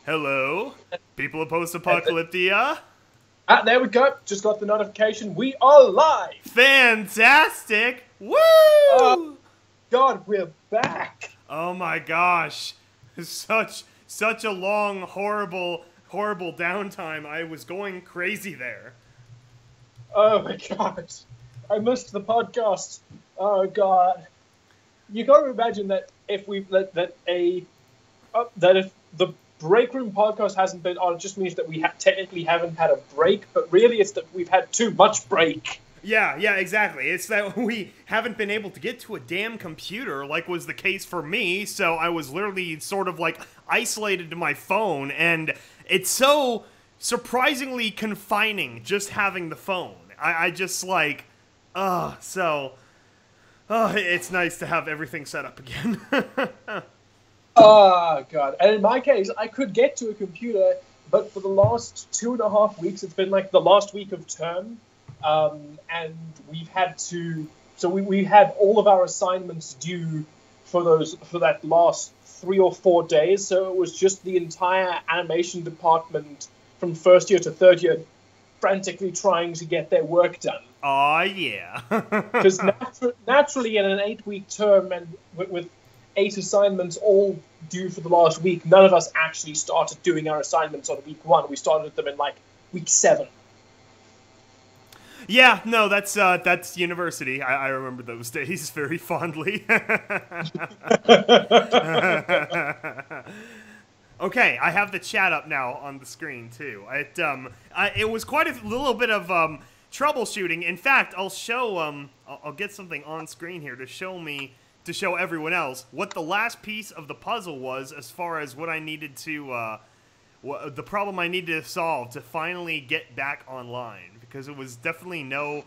Hello, people of post-apocalyptia. There we go. Just got the notification. We are live. Fantastic! Woo! God, we're back. Oh my gosh, such a long, horrible downtime. I was going crazy there. Oh my God, I missed the podcast. Oh God, you got to imagine that if if the Breakroom podcast hasn't been on, it just means that we technically haven't had a break, but really it's that we've had too much break. Yeah, exactly. It's that we haven't been able to get to a damn computer, like was the case for me, so I was literally sort of like isolated to my phone, and it's so surprisingly confining just having the phone. I just like, it's nice to have everything set up again. Oh, God. And in my case, I could get to a computer, but for the last 2.5 weeks, it's been like the last week of term, and we've had to... So we had all of our assignments due for that last 3 or 4 days, so it was just the entire animation department from first year to third year frantically trying to get their work done. Aw, yeah. Because naturally in an 8-week term and with 8 assignments all due for the last week, none of us actually started doing our assignments on week 1. We started them in like week 7. Yeah, no, that's university. I remember those days very fondly. Okay, I have the chat up now on the screen too. It was quite a little bit of troubleshooting. In fact, I'll show I'll get something on screen here to show everyone else what the last piece of the puzzle was as far as what I needed to the problem I needed to solve to finally get back online, because it was definitely no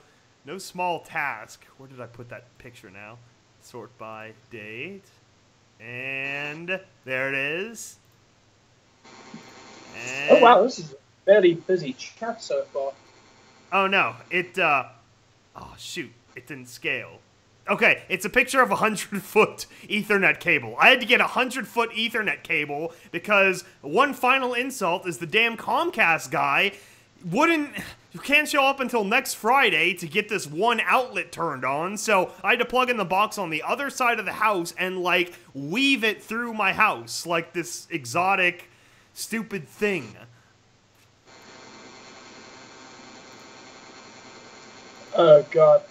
small task. Where did I put that picture now? Sort by date, and there it is. And oh wow, this is a fairly busy chat so far. Oh no, oh shoot, it didn't scale. Okay, it's a picture of a 100-foot Ethernet cable. I had to get a 100-foot Ethernet cable because one final insult is the damn Comcast guy can't show up until next Friday to get this one outlet turned on, so I had to plug in the box on the other side of the house and, like, weave it through my house like this exotic, stupid thing. Oh, God.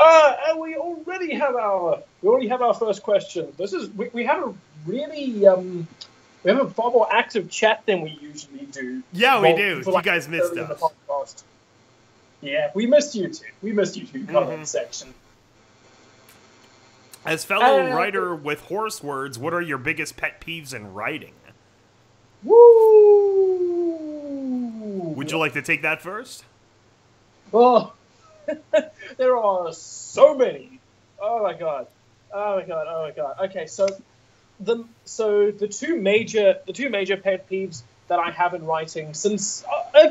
And we already have our first question. We have a really we have a far more active chat than we usually do. Yeah, we do. You guys missed us. Yeah, we missed you too. We missed you too. Comment section. As fellow writer with horse words, what are your biggest pet peeves in writing? Woo! Would you like to take that first? Oh. There are so many. Oh my god. Okay, so the two major pet peeves that I have in writing since I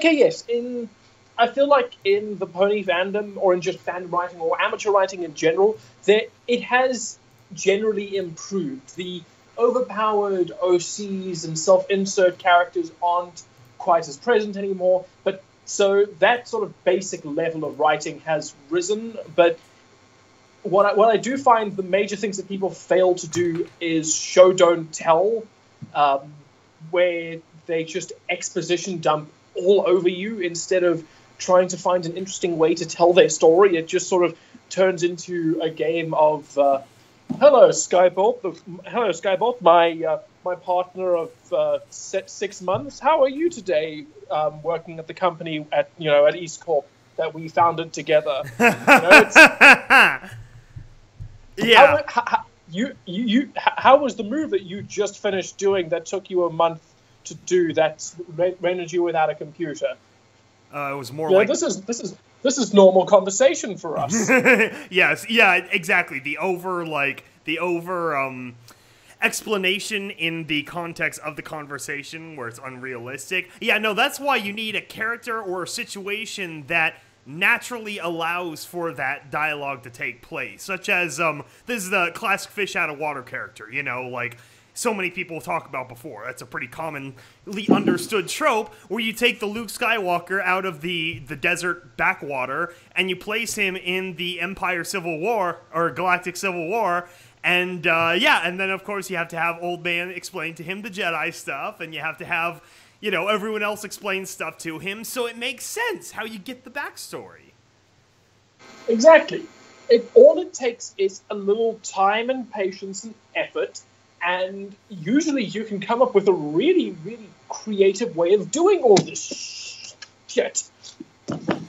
feel like in the pony fandom or in just fandom writing or amateur writing in general, it has generally improved. The overpowered OCs and self-insert characters aren't quite as present anymore, but so that sort of basic level of writing has risen, but what I do find the major things that people fail to do is show, don't tell, where they just exposition dump all over you instead of trying to find an interesting way to tell their story. It just sort of turns into a game of, hello, SkyBolt, my partner of 6 months. How are you today? Working at the company at EAST Corp that we founded together. Yeah. How was the move that you just finished doing that took you a month to do that rendered you without a computer? It was more like this is normal conversation for us. Yes, yeah, exactly. The over explanation in the context of the conversation where it's unrealistic. Yeah, no, that's why you need a character or a situation that naturally allows for that dialogue to take place. Such as, this is the classic fish out of water character, like so many people talk about before. That's a pretty commonly understood trope, where you take the Luke Skywalker out of the desert backwater and you place him in the Empire Civil War, or Galactic Civil War, and yeah, and then of course you have to have Old Man explain to him the Jedi stuff, and you have to have, you know, everyone else explain stuff to him, so it makes sense how you get the backstory. Exactly. All it takes is a little time and patience and effort, and usually you can come up with a really, really creative way of doing all this shit.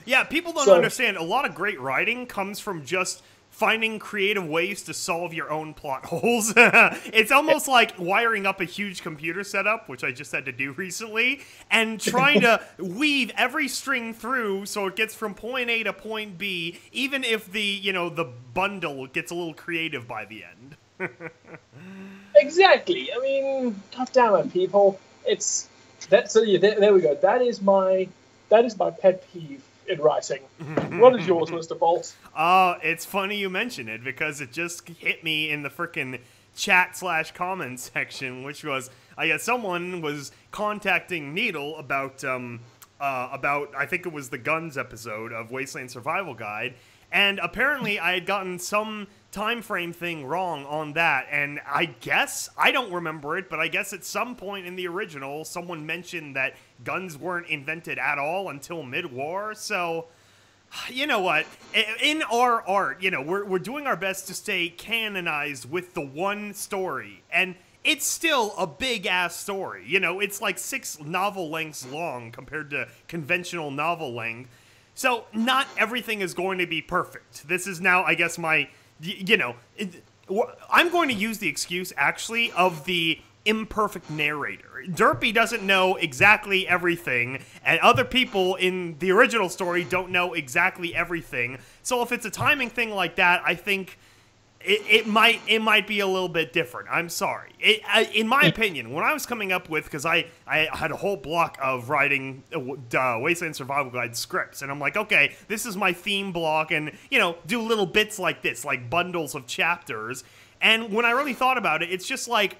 Yeah, people don't understand. A lot of great writing comes from just finding creative ways to solve your own plot holes. It's almost like wiring up a huge computer setup, which I just had to do recently, and trying to weave every string through so it gets from point A to point B, even if the, you know, the bundle gets a little creative by the end. Exactly. I mean, God damn it, people. It's that. So yeah, there we go. That is my pet peeve in writing. What is yours, Mr. Bolt? It's funny you mention it, because it just hit me in the frickin' chat/comment section, which was, I guess someone was contacting Needle about I think it was the guns episode of Wasteland Survival Guide, and apparently I had gotten some time frame thing wrong on that, and I guess, I don't remember it, but I guess at some point in the original, someone mentioned that guns weren't invented at all until mid-war, so, you know what, in our art, you know, we're doing our best to stay canonized with the one story, and it's still a big-ass story, you know, it's like 6 novel lengths long compared to conventional novel length, so not everything is going to be perfect. This is now, I guess, my... You know, I'm going to use the excuse, actually, of the imperfect narrator. Derpy doesn't know exactly everything, and other people in the original story don't know exactly everything. So if it's a timing thing like that, I think it might be a little bit different. I'm sorry. In my opinion, when I was coming up with, because I had a whole block of writing Wasteland Survival Guide scripts, and I'm like, okay, this is my theme block, and, you know, do little bits like this, like bundles of chapters. And when I really thought about it, it's just like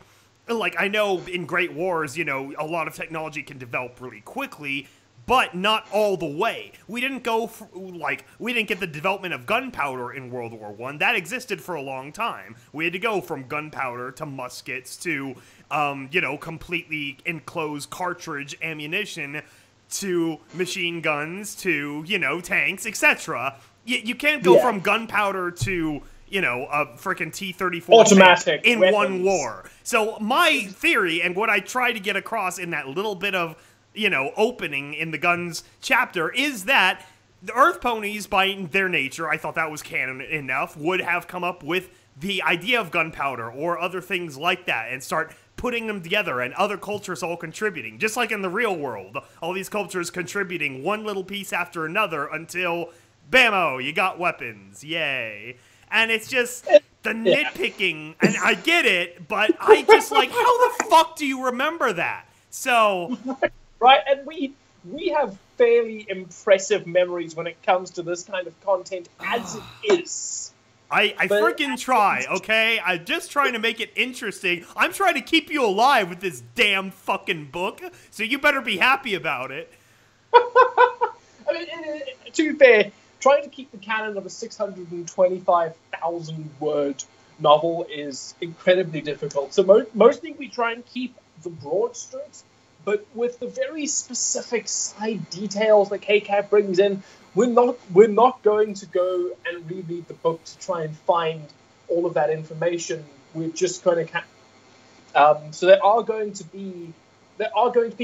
I know in Great Wars, you know, a lot of technology can develop really quickly, but not all the way. We didn't go, we didn't get the development of gunpowder in World War I. That existed for a long time. We had to go from gunpowder to muskets to, you know, completely enclosed cartridge ammunition to machine guns to, you know, tanks, etc. You can't go from gunpowder to, you know, a frickin' T-34 automatic in weapons. One war. So my theory, and what I try to get across in that little bit of, you know, opening in the guns chapter, is that the Earth Ponies, by their nature, I thought that was canon enough, would have come up with the idea of gunpowder or other things like that and start putting them together, and other cultures all contributing. Just like in the real world, all these cultures contributing one little piece after another until, bammo, you got weapons, yay. And it's just the nitpicking, and I get it, but I just like, how the fuck do you remember that? So... Right, and we have fairly impressive memories when it comes to this kind of content, as it is. I freaking try, okay? I'm just trying to make it interesting. I'm trying to keep you alive with this damn fucking book, so you better be happy about it. I mean, to be fair, trying to keep the canon of a 625,000-word novel is incredibly difficult. So mostly we try and keep the broad strokes, but with the very specific side details that KCAP brings in, we're not going to go and reread the book to try and find all of that information. We're just going to so there are going to be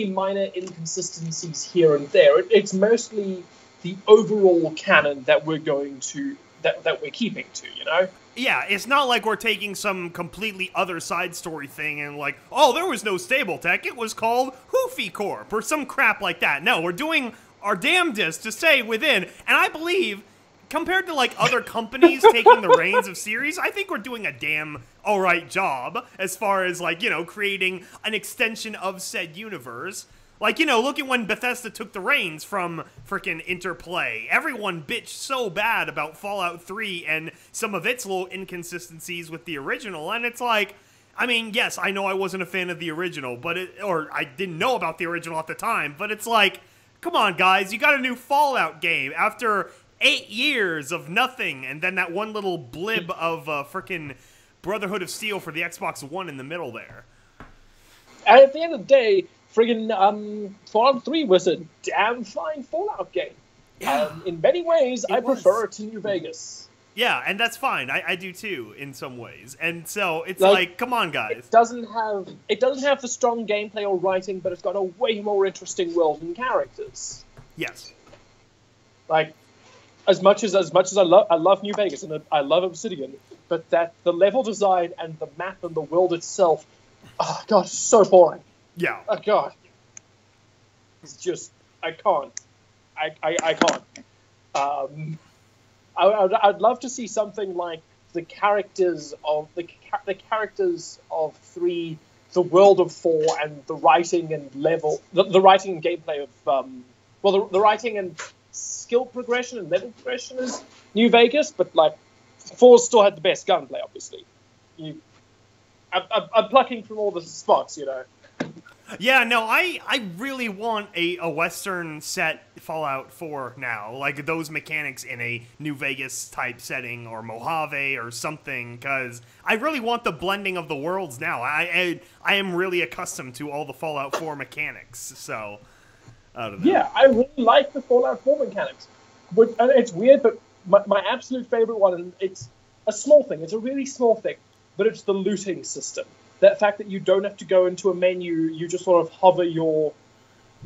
minor inconsistencies here and there. It's mostly the overall canon that we're going to that we're keeping to, you know? Yeah, it's not like we're taking some completely other side story thing and like, oh, there was no stable tech, it was called Hoofy Corp or some crap like that. No, we're doing our damnedest to stay within, and I believe, compared to like other companies taking the reins of series, I think we're doing a damn alright job as far as like, you know, creating an extension of said universe. Like, you know, look at when Bethesda took the reins from frickin' Interplay. Everyone bitched so bad about Fallout 3 and some of its little inconsistencies with the original, and it's like, I mean, yes, I know I wasn't a fan of the original, or I didn't know about the original at the time, but it's like, come on, guys, you got a new Fallout game after 8 years of nothing, and then that one little blib of frickin' Brotherhood of Steel for the Xbox One in the middle there. And at the end of the day, friggin' Fallout 3 was a damn fine Fallout game. Yeah. In many ways, I prefer it to New Vegas. Yeah, and that's fine. I do too, in some ways. And so it's like, come on, guys. It doesn't have the strong gameplay or writing, but it's got a way more interesting world and characters. Yes. Like, as much as I love New Vegas and I love Obsidian, but the level design and the map and the world itself, oh god, so boring. Yeah. Oh god. It's just I can't. I can't. I'd love to see something like the characters of 3, the world of 4, and the writing and the writing and gameplay of the writing and skill progression and level progression is New Vegas, but like 4 still had the best gunplay, obviously. I'm plucking from all the spots, you know. Yeah, no, I really want a Western set Fallout 4 now, like those mechanics in a New Vegas type setting or Mojave or something, because I really want the blending of the worlds now. I am really accustomed to all the Fallout 4 mechanics, so I don't know. Yeah, I really like the Fallout 4 mechanics, but and it's weird, but my absolute favorite one, and it's a small thing, it's a really small thing, but it's the looting system. That fact that you don't have to go into a menu, you just sort of hover your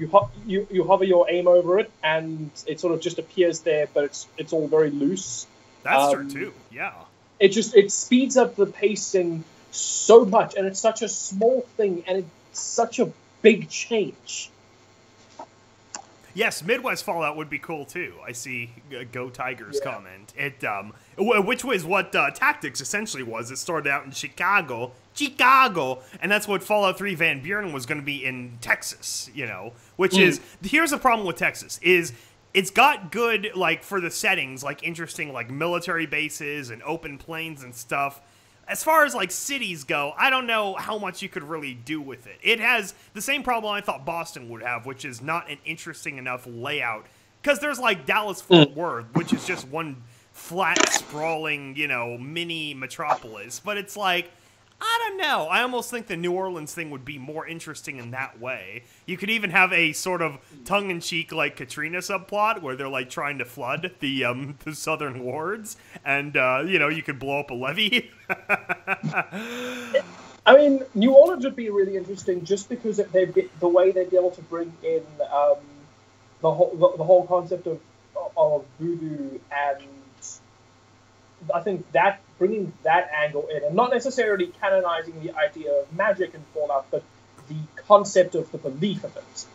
aim over it, and it sort of just appears there, but it's all very loose. That's true too. Yeah. It speeds up the pacing so much, and it's such a small thing, and it's such a big change. Yes, Midwest Fallout would be cool too. I see Go Tigers comment. It which was what Tactics essentially was. It started out in Chicago, and that's what Fallout 3 Van Buren was going to be in Texas, you know, which is, here's the problem with Texas, is it's got good, like, for the settings, like, interesting, like, military bases and open plains and stuff. As far as, like, cities go, I don't know how much you could really do with it. It has the same problem I thought Boston would have, which is not an interesting enough layout. Because there's, like, Dallas-Fort Worth, which is just one flat, sprawling, you know, mini metropolis. But it's like, I don't know. I almost think the New Orleans thing would be more interesting in that way. You could even have a sort of tongue-in-cheek, like, Katrina subplot where they're, like, trying to flood the southern wards, and, you know, you could blow up a levee. I mean, New Orleans would be really interesting just because the way they'd be able to bring in the whole concept of voodoo, and I think that bringing that angle in, and not necessarily canonizing the idea of magic in Fallout, but the concept of the belief of it,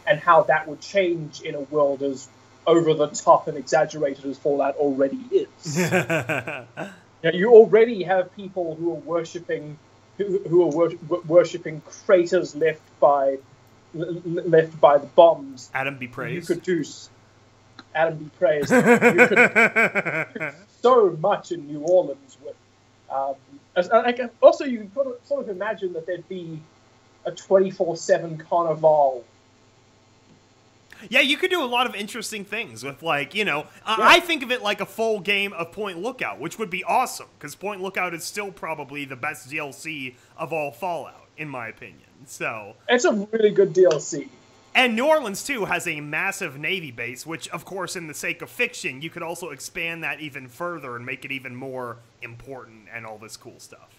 and how that would change in a world as over the top and exaggerated as Fallout already is. You already have people who are worshipping craters left by the bombs. Adam be praised. You could do Adam be praised. You could do so much in New Orleans with. Also, you could sort of imagine that there'd be a 24/7 carnival. Yeah, you could do a lot of interesting things with, like, you know, I think of it like a full game of Point Lookout, which would be awesome, because Point Lookout is still probably the best DLC of all Fallout, in my opinion. So it's a really good DLC. And New Orleans, too, has a massive Navy base, which, of course, in the sake of fiction, you could also expand that even further and make it even more important and all this cool stuff.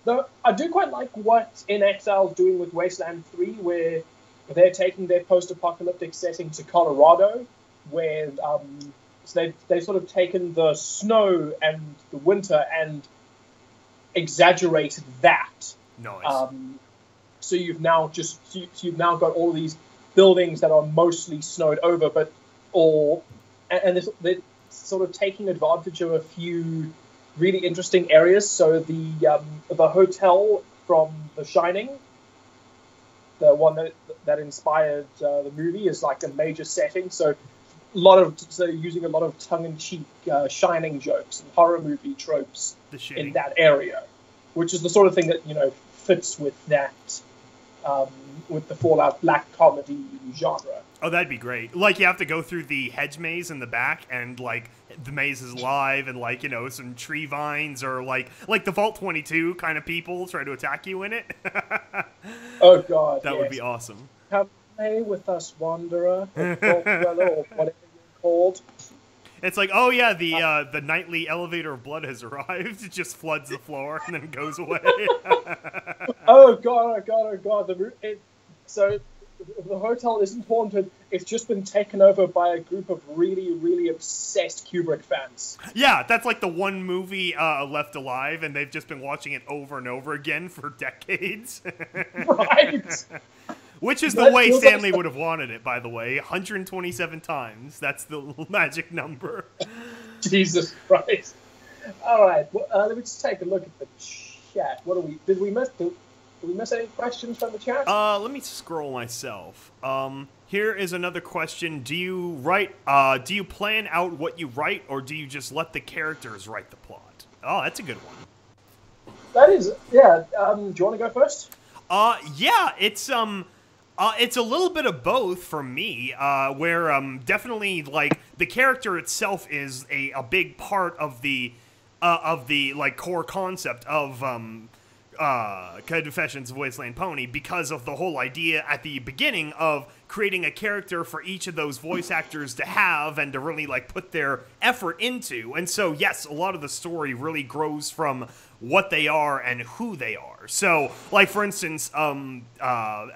Though I do quite like what In Exile's doing with Wasteland 3, where they're taking their post-apocalyptic setting to Colorado, where so they've sort of taken the snow and the winter and exaggerated that. Nice. So you've now got all these buildings that are mostly snowed over, but they're sort of taking advantage of a few really interesting areas. So the hotel from The Shining, the one that inspired the movie, is like a major setting. So using a lot of tongue-in-cheek Shining jokes and horror movie tropes in that area, which is the sort of thing that fits with that with the Fallout black comedy genre. Oh, that'd be great. Like, you have to go through the hedge maze in the back, and, like, the maze is live, and, like, some tree vines, or, like the Vault 22 kind of people try to attack you in it. Oh, God, that would be awesome. Come play with us, Wanderer, or Vault Dweller, or whatever you're called. It's like, oh, yeah, the nightly elevator of blood has arrived. It just floods the floor, and then goes away. Oh, God. So the hotel isn't haunted. It's just been taken over by a group of really, really obsessed Kubrick fans. Yeah, that's like the one movie left alive, and they've just been watching it over and over again for decades. Right. Which is the way Stanley would have wanted it, by the way. 127 times. That's the magic number. Jesus Christ. All right. Well, let me just take a look at the chat. What do we... Did we miss any questions from the chat? Let me scroll myself. Here is another question. Do you plan out what you write, or do you just let the characters write the plot? Oh, that's a good one. That is, yeah. Do you want to go first? Yeah, it's a little bit of both for me, where definitely, like, the character itself is a big part of the like core concept of Confessions of Wasteland Pony, because of the whole idea at the beginning of creating a character for each of those voice actors to have and to really, like, put their effort into. And so, yes, a lot of the story really grows from what they are and who they are. So, like, for instance, at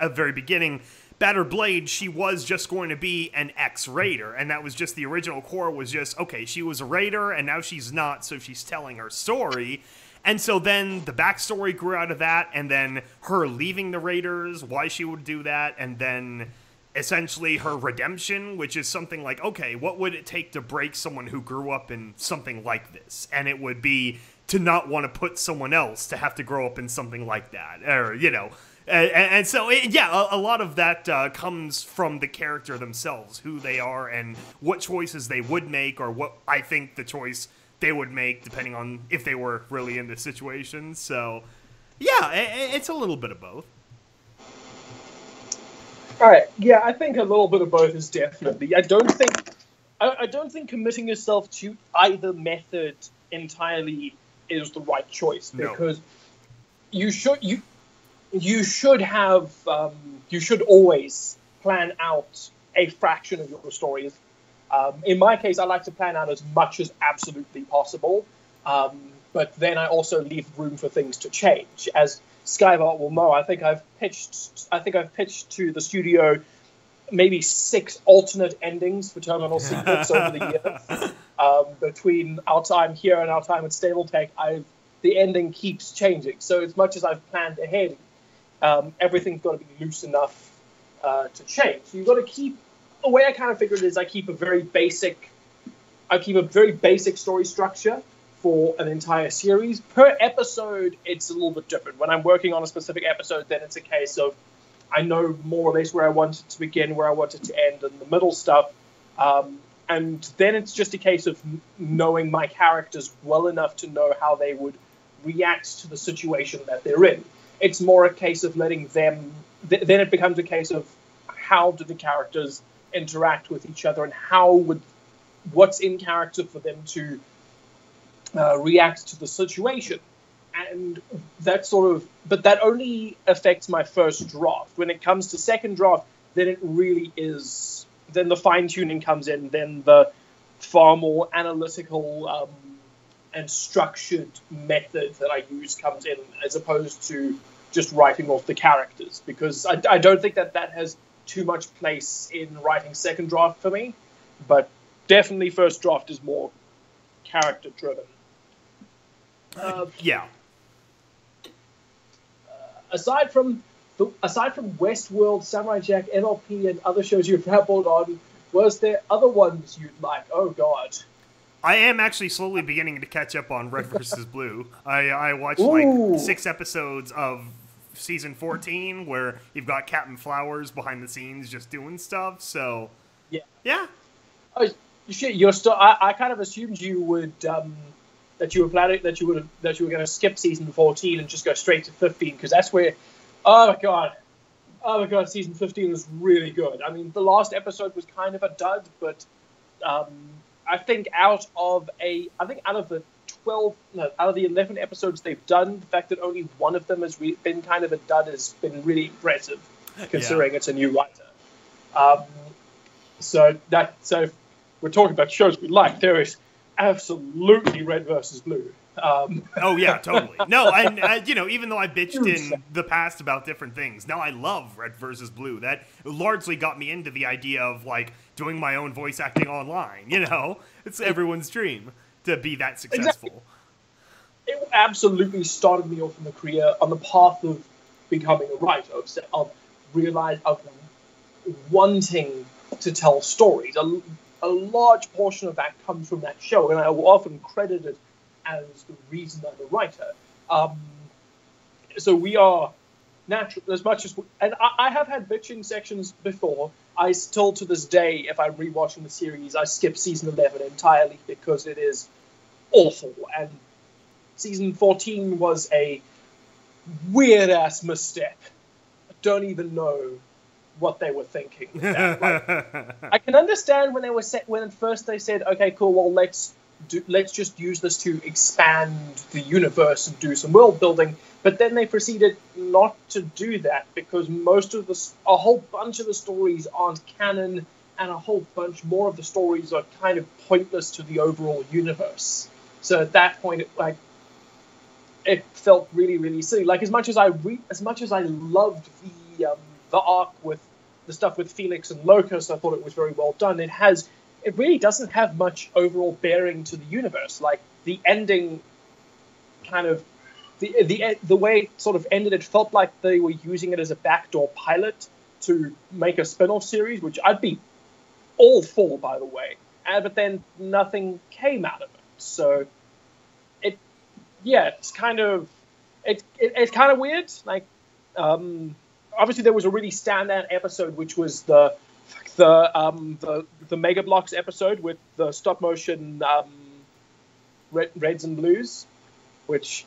the very beginning, Battered Blade, she was just going to be an ex-raider, and that was just the original core was just, okay, she was a raider, and now she's not, so she's telling her story. And so then the backstory grew out of that, and then her leaving the Raiders, why she would do that, and then essentially her redemption, which is something like, okay, what would it take to break someone who grew up in something like this? And it would be to not want to put someone else to have to grow up in something like that, or, and so, a lot of that comes from the character themselves, who they are and what choices they would make, or what I think the choice they would make, depending on if they were really in this situation. So, yeah, it's a little bit of both. All right, yeah, I think a little bit of both is definitely. I don't think committing yourself to either method entirely is the right choice, because you should always plan out a fraction of your stories. In my case, I like to plan out as much as absolutely possible, but then I also leave room for things to change. As SkyBolt will know, I think I've pitched to the studio maybe 6 alternate endings for Terminal Secrets over the years. Between our time here and our time at Stabletech, the ending keeps changing. So as much as I've planned ahead, everything's got to be loose enough to change. So you've got to keep. The way I kind of figure it is, I keep a very basic story structure for an entire series. Per episode, it's a little bit different. When I'm working on a specific episode, then it's a case of I know more or less where I want it to begin, where I want it to end, and the middle stuff. And then it's just a case of knowing my characters well enough to know how they would react to the situation that they're in. It's more a case of letting them... Then it becomes a case of how do the characters interact with each other, and what's in character for them to react to the situation. And that but that only affects my first draft. When it comes to second draft, then it really is, then the fine-tuning comes in, then the far more analytical and structured method that I use comes in, as opposed to just writing off the characters, because I don't think that has too much place in writing second draft for me, but definitely first draft is more character driven. Aside from Westworld, Samurai Jack, NLP, and other shows you've dabbled on, was there other ones you'd like? Oh God. I am actually slowly beginning to catch up on Red vs. Blue. I watched like 6 episodes of season 14, where you've got Captain Flowers behind the scenes just doing stuff. So yeah. Oh shit! You're still. I kind of assumed you would that you were planning that you were going to skip season 14 and just go straight to 15 because that's where. Oh my god! Season 15 was really good. I mean, the last episode was kind of a dud, but I think out of the 11 episodes they've done, the fact that only one of them has been kind of a dud has been really impressive, considering it's a new writer. So we're talking about shows we like. There is absolutely Red versus Blue. Oh yeah, totally. No, and even though I bitched in the past about different things, now I love Red versus Blue. That largely got me into the idea of like doing my own voice acting online. It's everyone's dream to be that successful. Exactly. It absolutely started me off in the career on the path of becoming a writer, of wanting to tell stories. A large portion of that comes from that show, and I will often credit it as the reason I'm a writer. So we are natural as much as, and I have had bitching sections before. I still, to this day, if I'm rewatching the series, I skip season 11 entirely because it is awful. And season 14 was a weird ass misstep. I don't even know what they were thinking with that. I can understand when at first they said, okay, cool, well let's just use this to expand the universe and do some world building. But then they proceeded not to do that because a whole bunch of the stories aren't canon, and a whole bunch more of the stories are kind of pointless to the overall universe. So at that point, it felt really, really silly. Like as much as I loved the arc with the stuff with Felix and Locust, I thought it was very well done. It really doesn't have much overall bearing to the universe. Like the ending, kind of the way it sort of ended, it felt like they were using it as a backdoor pilot to make a spin-off series, which I'd be all for, by the way. But then nothing came out of it. So it's kind of weird. Like obviously there was a really standout episode, which was the Mega Bloks episode with the stop motion Reds and Blues, which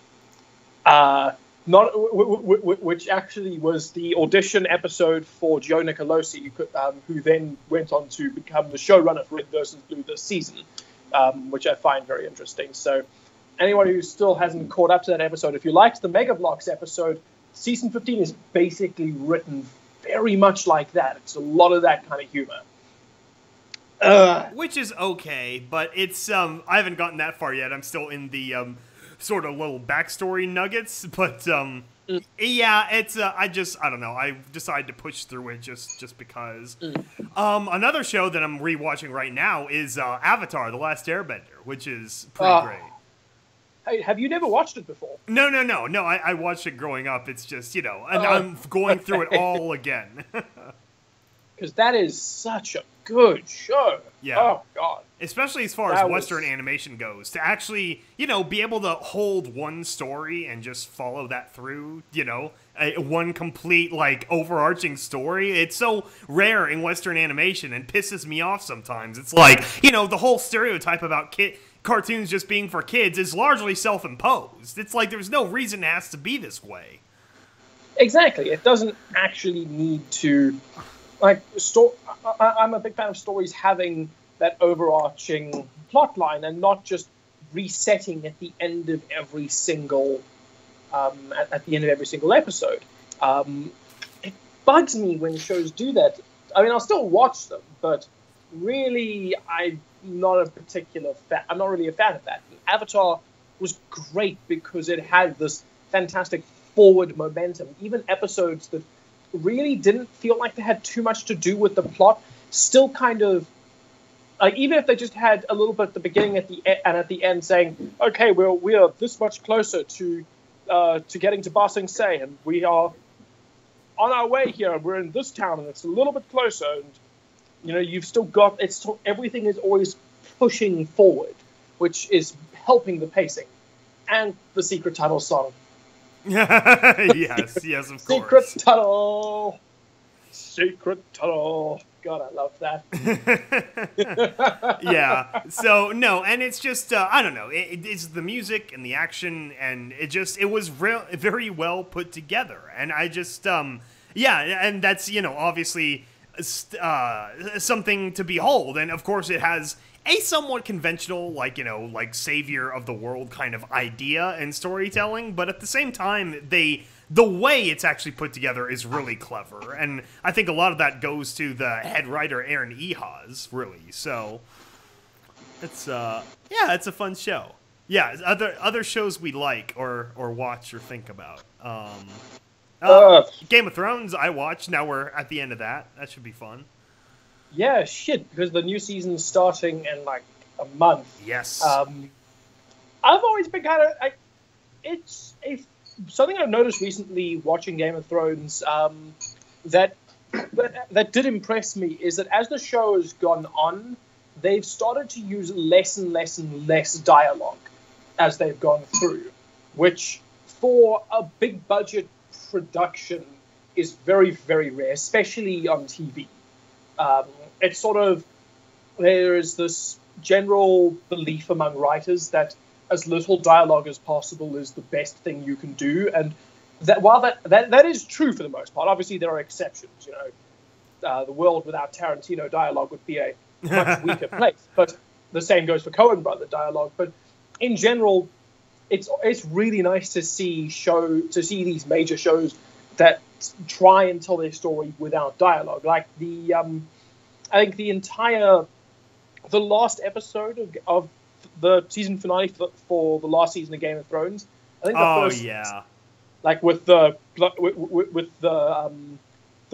which actually was the audition episode for Joe Nicolosi, who then went on to become the showrunner for Red vs. Blue this season, which I find very interesting. So anyone who still hasn't caught up to that episode, if you liked the Mega Bloks episode, season 15 is basically written very much like that. It's a lot of that kind of humor. Which is okay, but it's I haven't gotten that far yet. I'm still in the sort of little backstory nuggets, but yeah, it's I don't know. I decided to push through it just because. Another show that I'm rewatching right now is Avatar: The Last Airbender, which is pretty great. Hey, have you never watched it before? No. I watched it growing up. It's just, and I'm going through it all again. Because that is such a good show. Yeah. Oh, God. Especially as far as Western animation goes. To actually, be able to hold one story and just follow that through, one complete, overarching story. It's so rare in Western animation and pisses me off sometimes. It's like, the whole stereotype about cartoons just being for kids is largely self-imposed. It's like there's no reason it has to be this way. Exactly. It doesn't actually need to... I'm a big fan of stories having that overarching plot line and not just resetting at the end of every single episode. It bugs me when shows do that. I mean, I'll still watch them, but really, I'm not really a fan of that. Avatar was great because it had this fantastic forward momentum. Even episodes that really didn't feel like they had too much to do with the plot still kind of, even if they just had a little bit at the beginning and at the end saying, okay, we are this much closer to getting to Ba Sing Se, and we are on our way here, and we're in this town, and it's a little bit closer, and you've still got, everything is always pushing forward, which is helping the pacing. And the Secret Tunnel song. yes, of course. Secret Tunnel. God, I love that. Yeah. So no, and it's just I don't know. It's the music and the action, and it was very well put together, and I just yeah, and that's obviously something to behold, and of course it has a somewhat conventional, like savior of the world kind of idea and storytelling, but at the same time, the way it's actually put together is really clever, and I think a lot of that goes to the head writer Aaron Ehasz, really. So it's yeah, it's a fun show. Yeah, other shows we like or watch or think about. Game of Thrones I watched. Now we're at the end of that. That should be fun. Yeah, shit, because the new season's starting in like a month. Yes. I've always been kind of... it's something I've noticed recently watching Game of Thrones that did impress me is that as the show has gone on, they've started to use less and less and less dialogue as they've gone through, which for a big budget production is very, very rare, especially on TV. It's sort of, there is this general belief among writers that as little dialogue as possible is the best thing you can do, and that while that is true for the most part, obviously there are exceptions. The world without Tarantino dialogue would be a much weaker place, but the same goes for Coen brother dialogue. But in general, it's really nice to see these major shows that try and tell their story without dialogue, like I think the last episode of the season finale for the last season of Game of Thrones. I think the first, yeah, like with the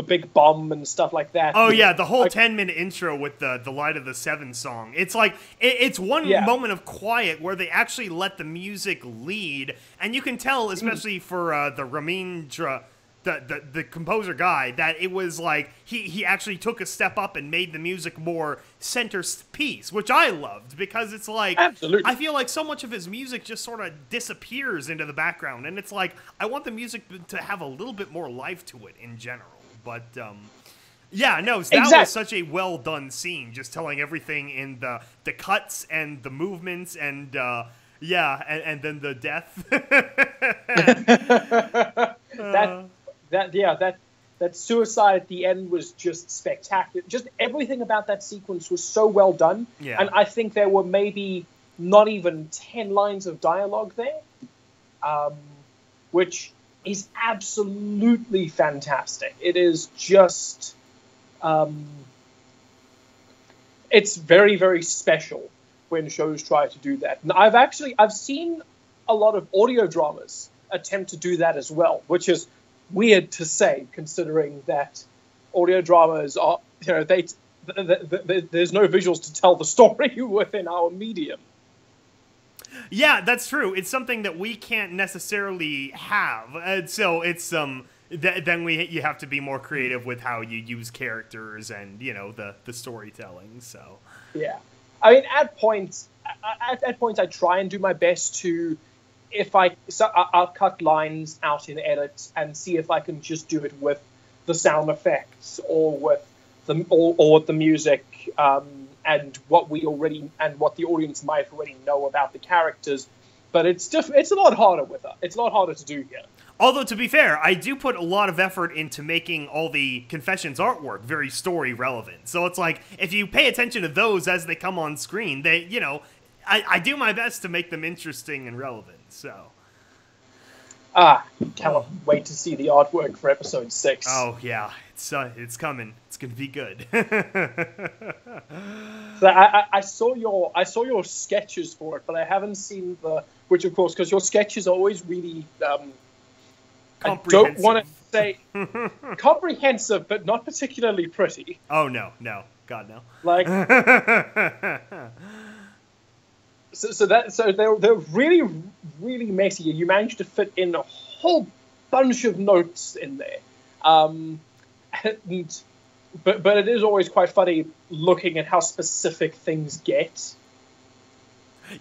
big bomb and stuff like that. Oh yeah, the whole 10-minute intro with the Light of the Seven song. It's like it's one moment of quiet where they actually let the music lead, and you can tell, especially for the Ramindra, the composer guy, that it was like he actually took a step up and made the music more centerpiece, which I loved, because it's like, absolutely, I feel like so much of his music just sort of disappears into the background, and it's like I want the music to have a little bit more life to it in general. But yeah, no, that was such a well done scene, just telling everything in the cuts and the movements and yeah, and then the death. That suicide at the end was just spectacular. Just everything about that sequence was so well done. Yeah. And I think there were maybe not even 10 lines of dialogue there, which is absolutely fantastic. It is just... it's very, very special when shows try to do that. And I've seen a lot of audio dramas attempt to do that as well, which is weird to say, considering that audio dramas are, there's no visuals to tell the story within our medium. Yeah, that's true. It's something that we can't necessarily have. So it's then you have to be more creative with how you use characters and the storytelling. So yeah, I mean at points I try and do my best to, I'll cut lines out in edit and see if I can just do it with the sound effects or with the music, and what the audience might already know about the characters. But it's a lot harder it's a lot harder to do here. Although, to be fair, I do put a lot of effort into making all the Confessions artwork very story relevant. So it's like, if you pay attention to those as they come on screen, they, I do my best to make them interesting and relevant, so. Cannot wait to see the artwork for episode 6. Oh, yeah. It's coming. It's going to be good. So I saw your sketches for it, but I haven't seen which of course, because your sketches are always really, I don't want to say comprehensive, but not particularly pretty. Oh, no. God, no. Like, so they're really, really messy. You managed to fit in a whole bunch of notes in there. But it is always quite funny looking at how specific things get.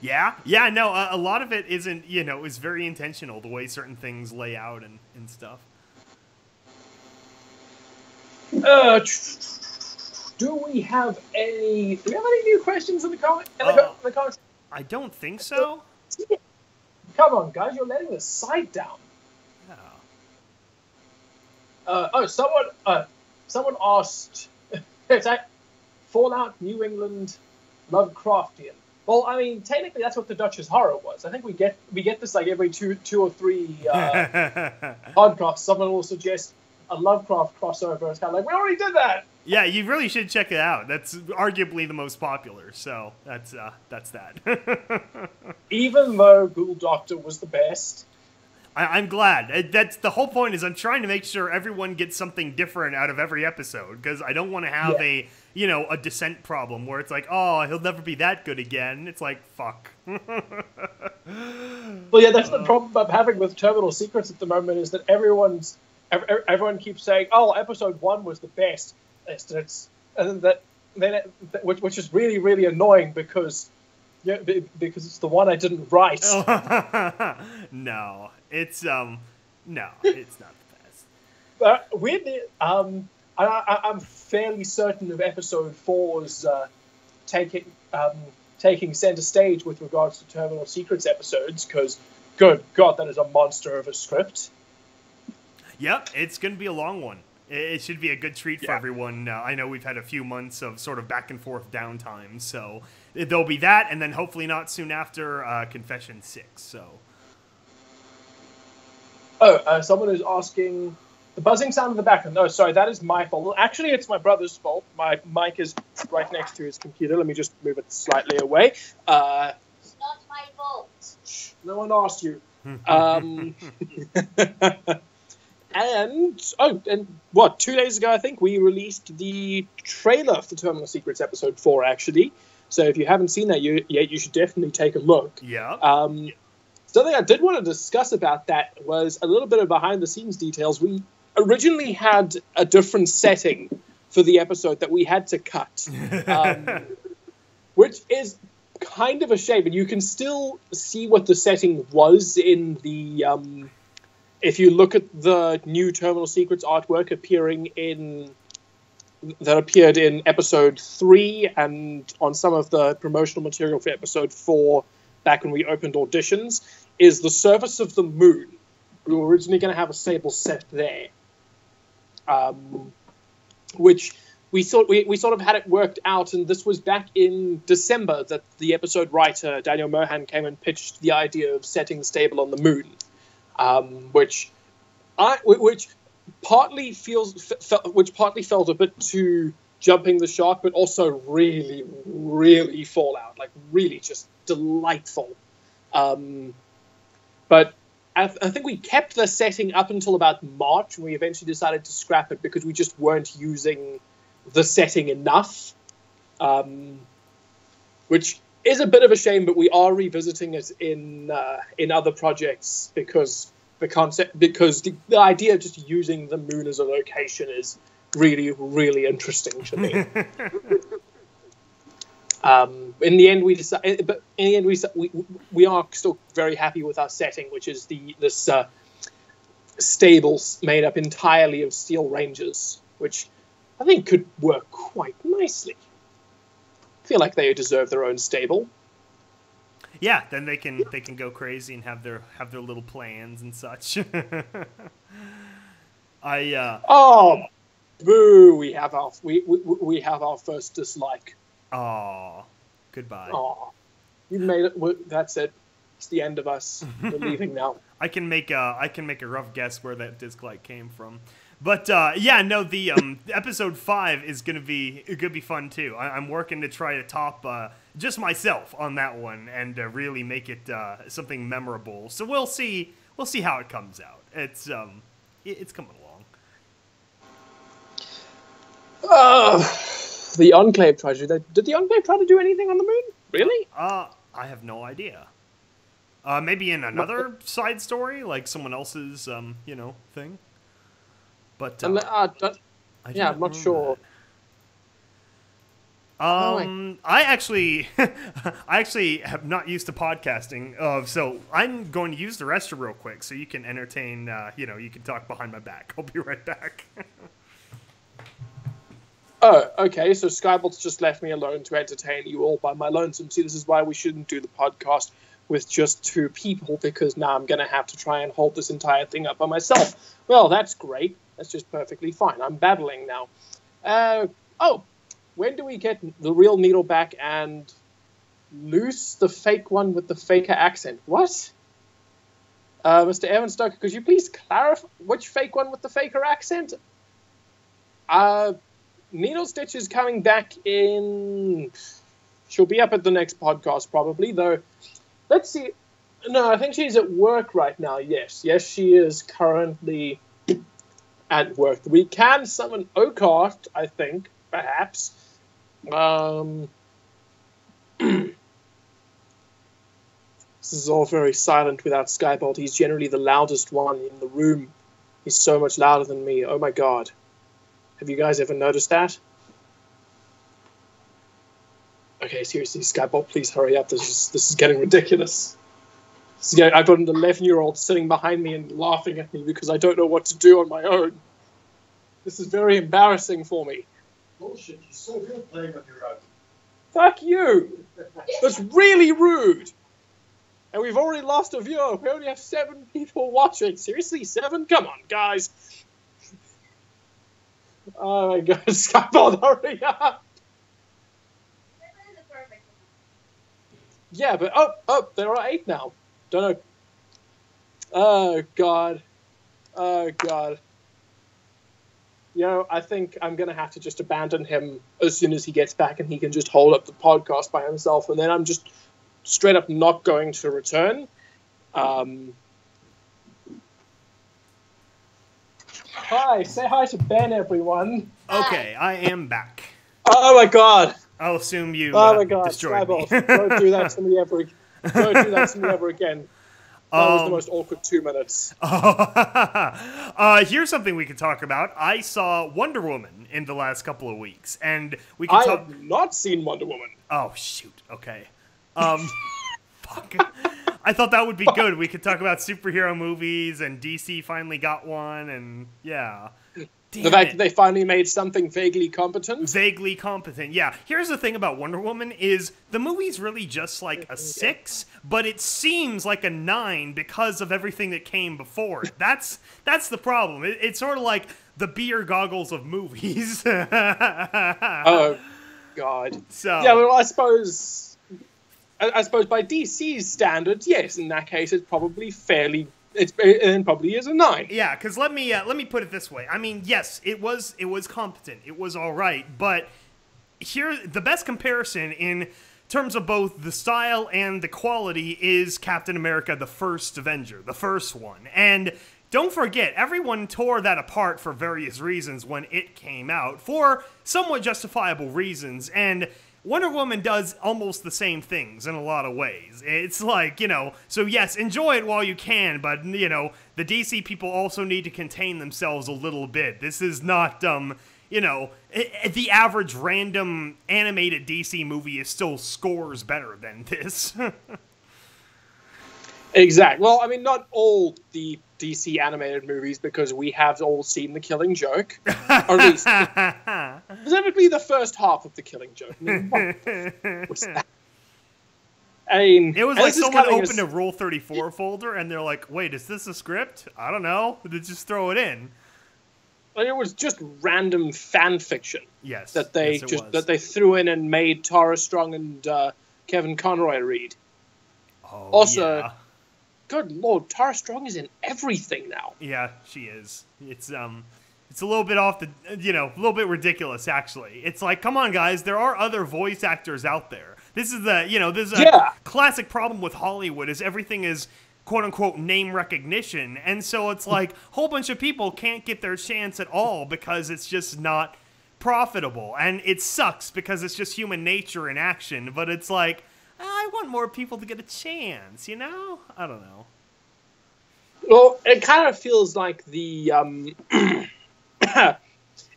Yeah, no, a lot of it isn't, is very intentional, the way certain things lay out and stuff. Do we have any new questions in the comments? I don't think so. Come on, guys, you're letting the site down. Yeah. Someone asked, it's like Fallout New England Lovecraftian. Well, I mean, technically that's what the Duchess Horror was. I think we get this like every two or three podcasts. Someone will suggest a Lovecraft crossover. It's kind of like, we already did that. Yeah, you really should check it out. That's arguably the most popular, so that's that. Even though Ghoul Doctor was the best. I'm glad. That's the whole point. Is I'm trying to make sure everyone gets something different out of every episode, because I don't want to have a descent problem where it's like, oh, he'll never be that good again. It's like, fuck. Well, yeah, that's the problem I'm having with Terminal Secrets at the moment, is that everyone keeps saying, oh, episode 1 was the best, which is really, really annoying because it's the one I didn't write. No, it's not the best. Weirdly, I'm fairly certain of episode 4's taking center stage with regards to Terminal Secrets episodes, because, good God, that is a monster of a script. Yep, it's going to be a long one. It should be a good treat for everyone. I know we've had a few months of sort of back and forth downtime, so there'll be that, and then hopefully not soon after Confession 6. So. Someone is asking the buzzing sound in the background. Oh, sorry, that is my fault. Well, actually, it's my brother's fault. My mic is right next to his computer. Let me just move it slightly away. It's not my fault. No one asked you. And 2 days ago, I think, we released the trailer for Terminal Secrets Episode 4, actually. So if you haven't seen that yet, you should definitely take a look. Yeah. Something I did want to discuss about that was a little bit of behind-the-scenes details. We originally had a different setting for the episode that we had to cut, which is kind of a shame. And you can still see what the setting was in the... if you look at the new Terminal Secrets artwork that appeared in episode 3 and on some of the promotional material for episode 4 back when we opened auditions, is the surface of the moon. We were originally going to have a Sable set there, which we sort of had it worked out, and this was back in December that the episode writer Daniel Mohan came and pitched the idea of setting the stable on the moon. Which partly felt a bit too jumping the shark, but also really, really Fallout, like really just delightful. But I think we kept the setting up until about March, and we eventually decided to scrap it because we just weren't using the setting enough, which is a bit of a shame, but we are revisiting it in other projects because the idea of just using the moon as a location is really, really interesting to me. In the end, we are still very happy with our setting, which is this stable made up entirely of Steel Rangers, which I think could work quite nicely. I feel like they deserve their own stable. Yeah, then they can go crazy and have their little plans and such. Boo! We have our first dislike. Aw, goodbye. Aw, you made it. That's it. It's the end of us. We're leaving now. I can make a rough guess where that dislike came from. But the episode 5 is gonna be fun too. I'm working to try to top just myself on that one and really make it something memorable. So we'll see how it comes out. It's coming along. The Enclave tried to do that. Did the Enclave try to do anything on the moon? Really? I have no idea. Maybe in another side story, like someone else's thing. But I'm not sure. I actually have not used to podcasting, so I'm going to use the restroom real quick so you can entertain. You can talk behind my back. I'll be right back. Oh, okay, so SkyBolt's just left me alone to entertain you all by my lonesome. See, this is why we shouldn't do the podcast with just 2 people, because now I'm going to have to try and hold this entire thing up by myself. Well, that's great. That's just perfectly fine. I'm babbling now. When do we get the real Needle back and loose the fake one with the faker accent? What? Mr. Evan Stoker, could you please clarify which fake one with the faker accent? Needle Stitch is coming back in... She'll be up at the next podcast, probably, though. Let's see. No, I think she's at work right now, yes. Yes, she is currently at work. We can summon Oakart, I think, perhaps. This is all very silent without SkyBolt. He's generally the loudest one in the room. He's so much louder than me. Oh my god. Have you guys ever noticed that? Okay, seriously, SkyBolt, please hurry up. This is getting ridiculous. I've got an 11-year-old sitting behind me and laughing at me because I don't know what to do on my own. This is very embarrassing for me. Bullshit, you're so good playing on your own. Fuck you! That's really rude! And we've already lost a viewer. We only have 7 people watching. Seriously, 7? Come on, guys. Oh my god, SkyBolt, hurry up! Yeah, but there are 8 now. Don't know. Oh god. Oh god. You know, I think I'm gonna have to just abandon him as soon as he gets back and he can just hold up the podcast by himself, and then I'm just straight up not going to return. Hi, say hi to Ben, everyone. Okay, I am back. Oh my god. I'll assume you destroyed me. Don't do that to me ever again. Don't do that to me ever again. That was the most awkward 2 minutes. Here's something we could talk about. I saw Wonder Woman in the last couple of weeks, and we could I have not seen Wonder Woman. Oh, shoot. Okay. Fuck. I thought that would be good. We could talk about superhero movies, and DC finally got one, and yeah. The fact that they finally made something vaguely competent? Vaguely competent, yeah. Here's the thing about Wonder Woman is the movie's really just like a 6, but it seems like a 9 because of everything that came before it. That's the problem. It's sort of like the beer goggles of movies. Oh, God. So yeah, well, I suppose by DC's standards, yes, in that case, it's probably fairly... It probably is a 9. Yeah, because let me put it this way. I mean, yes, it was competent. It was all right, but here the best comparison in terms of both the style and the quality is Captain America: The First Avenger, the first one. And don't forget, everyone tore that apart for various reasons when it came out, for somewhat justifiable reasons, and Wonder Woman does almost the same things in a lot of ways. It's like, you know, so yes, enjoy it while you can, but, you know, the DC people also need to contain themselves a little bit. This is not, you know, the average random animated DC movie is still scores better than this. Exactly. Well, I mean, not all the DC animated movies, because we have all seen The Killing Joke. Or at least, specifically the first half of The Killing Joke. I mean, what was that? I mean, it was like someone opened a Rule 34 folder, and they're like, wait, is this a script? I don't know. They just throw it in. Like, it was just random fan fiction. Yes. That they threw in and made Tara Strong and Kevin Conroy read. Oh, also, yeah. Good lord, Tara Strong is in everything now. Yeah, she is. It's a little bit off the, you know, a little bit ridiculous, actually. It's like, come on, guys, there are other voice actors out there. This is a classic problem with Hollywood, is everything is quote-unquote name recognition, and so it's like a whole bunch of people can't get their chance at all because it's just not profitable, and it sucks because it's just human nature in action, but it's like, I want more people to get a chance, you know? I don't know. Well, it kind of feels like the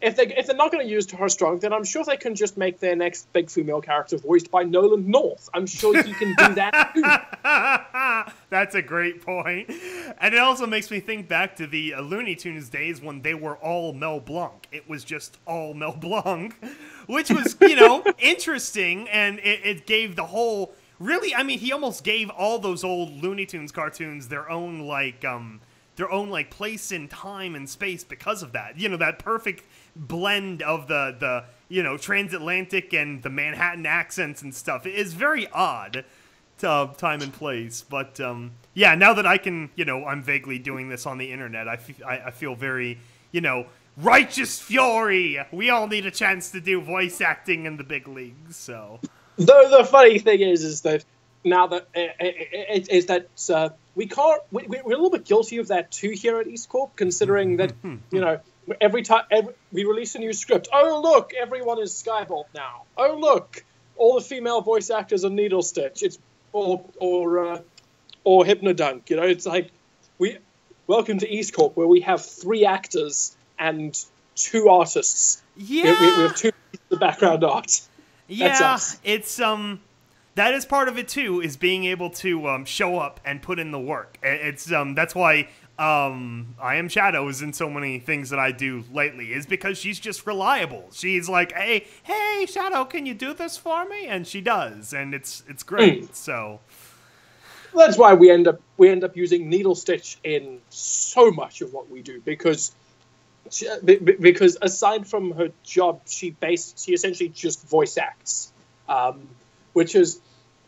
if they're not going to use Tara Strong, then I'm sure they can just make their next big female character voiced by Nolan North. I'm sure he can do that too. That's a great point. And it also makes me think back to the Looney Tunes days when they were all Mel Blanc. It was just all Mel Blanc, which was, interesting, and it gave the whole... Really, I mean, he almost gave all those old Looney Tunes cartoons their own, place in time and space because of that. That perfect blend of the transatlantic and the Manhattan accents and stuff. It is very odd to time and place. But, yeah, now that I can, I'm vaguely doing this on the internet, I feel very, righteous fury. We all need a chance to do voice acting in the big leagues, so... Though the funny thing is that now that we're a little bit guilty of that too here at EAST Corp, considering that every time we release a new script, oh look, everyone is SkyBolt now. Oh look, all the female voice actors are Needle Stitch. It's or Hypnodunk. It's like welcome to EAST Corp, where we have 3 actors and 2 artists. Yeah, we have 2 pieces of background art. Yeah, it's that is part of it too, is being able to show up and put in the work. It's that's why I Am Shadow is in so many things that I do lately, is because she's just reliable. She's like, hey Shadow, can you do this for me? And she does, and it's great. So that's why we end up using Needle Stitch in so much of what we do, because aside from her job, she essentially just voice acts, which is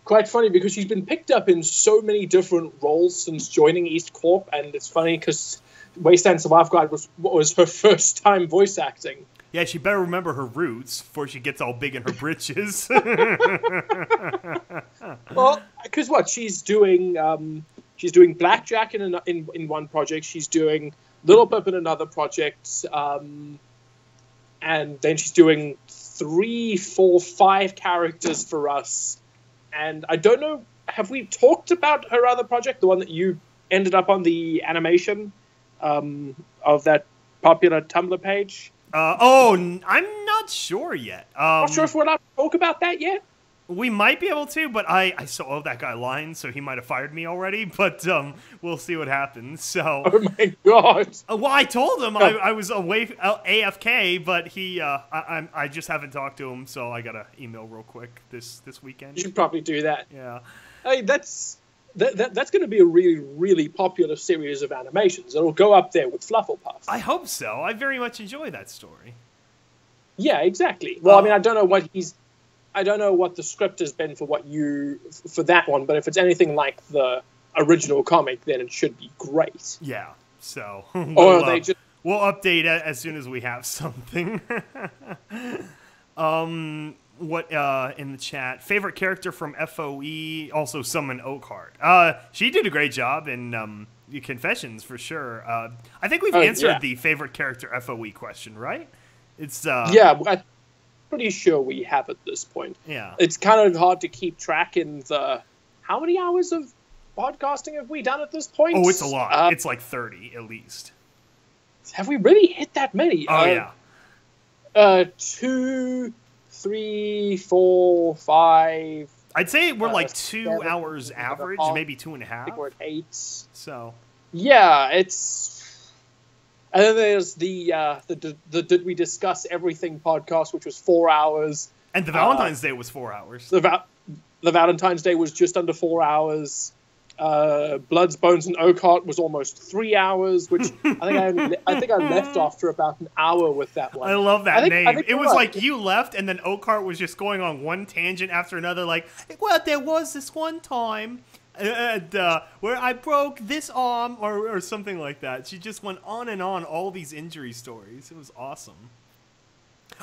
quite funny because she's been picked up in so many different roles since joining EAST Corp, and it's funny because Wasteland Survival was her first time voice acting. Yeah, she better remember her roots before she gets all big in her britches. Well, because she's doing Blackjack in one project, she's doing Little Pip in another project, and then she's doing 3, 4, 5 characters for us. And I don't know, have we talked about her other project, the one that you ended up on the animation of that popular Tumblr page? I'm not sure yet. Not sure if we're allowed to talk about that yet. We might be able to, but I saw that guy lying, so he might have fired me already, but we'll see what happens. So, oh my god. Well, I told him I was away AFK, but I just haven't talked to him, so I gotta email real quick this weekend. You should probably do that. Yeah. Hey, that's going to be a really, really popular series of animations. It'll go up there with Flufflepuff. I hope so. I very much enjoy that story. Yeah, exactly. Well, I mean, I don't know what the script has been for that one, but if it's anything like the original comic, then it should be great. Yeah. So we'll update it as soon as we have something. What in the chat? Favorite character from FOE? Also summon Oakhart. She did a great job in Confessions for sure. I think we've answered the favorite character FOE question, right? It's I'm pretty sure we have at this point. Yeah, it's kind of hard to keep track in the how many hours of podcasting have we done at this point? Oh, it's a lot. It's like 30 at least. Have we really hit that many? Oh yeah. 2, 3, 4, 5. I'd say we're like 2 7, hours average, maybe 2.5. I think we're at 8. So. Yeah, it's. And then there's the Did We Discuss Everything podcast, which was 4 hours. And the Valentine's Day was 4 hours. The Valentine's Day was just under 4 hours. Bloods, Bones, and Oakhart was almost 3 hours, which I think I left after about an hour with that one. I love that name. It was like you left, and then Oakhart was just going on one tangent after another, like, well, there was this one time where I broke this arm, or something like that. She just went on and on, all these injury stories. It was awesome.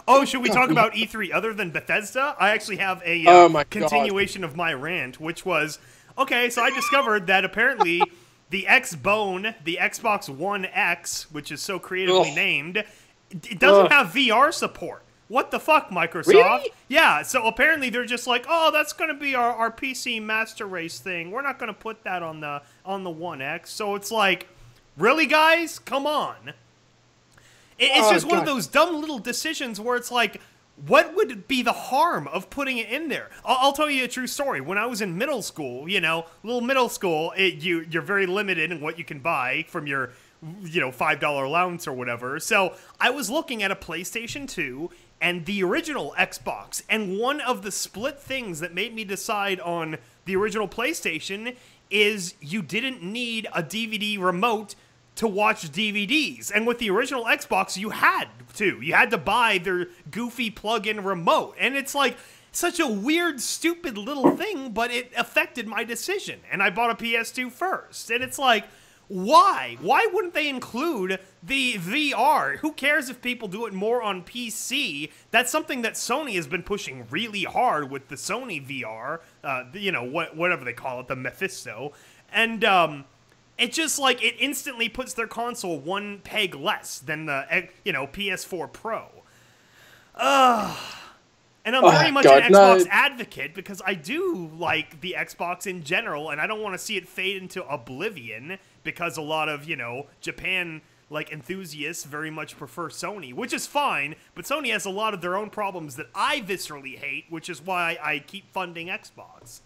Oh, should we talk about E3 other than Bethesda? I actually have a continuation of my rant, which was... Okay, so I discovered that apparently the X-Bone, the Xbox One X, which is so creatively named, it doesn't have VR support. What the fuck, Microsoft? Really? Yeah, so apparently they're just like, oh, that's going to be our PC Master Race thing. We're not going to put that on the One X. So it's like, really, guys? Come on. It's just one of those dumb little decisions where it's like, what would be the harm of putting it in there? I'll tell you a true story. When I was in middle school, little middle school, you're very limited in what you can buy from your, $5 allowance or whatever. So I was looking at a PlayStation 2 and the original Xbox, and one of the split things that made me decide on the original PlayStation is you didn't need a DVD remote to watch DVDs. And with the original Xbox, you had to. You had to buy their goofy plug-in remote. And it's like such a weird, stupid little thing, but it affected my decision. And I bought a PS2 first. And it's like, why? Why wouldn't they include the VR? Who cares if people do it more on PC? That's something that Sony has been pushing really hard with the Sony VR, whatever they call it, the Mephisto. And it just, like, it instantly puts their console one peg less than the, PS4 Pro. And I'm very much an Xbox advocate because I do like the Xbox in general, and I don't want to see it fade into oblivion because a lot of, Japan, enthusiasts very much prefer Sony, which is fine, but Sony has a lot of their own problems that I viscerally hate, which is why I keep funding Xbox.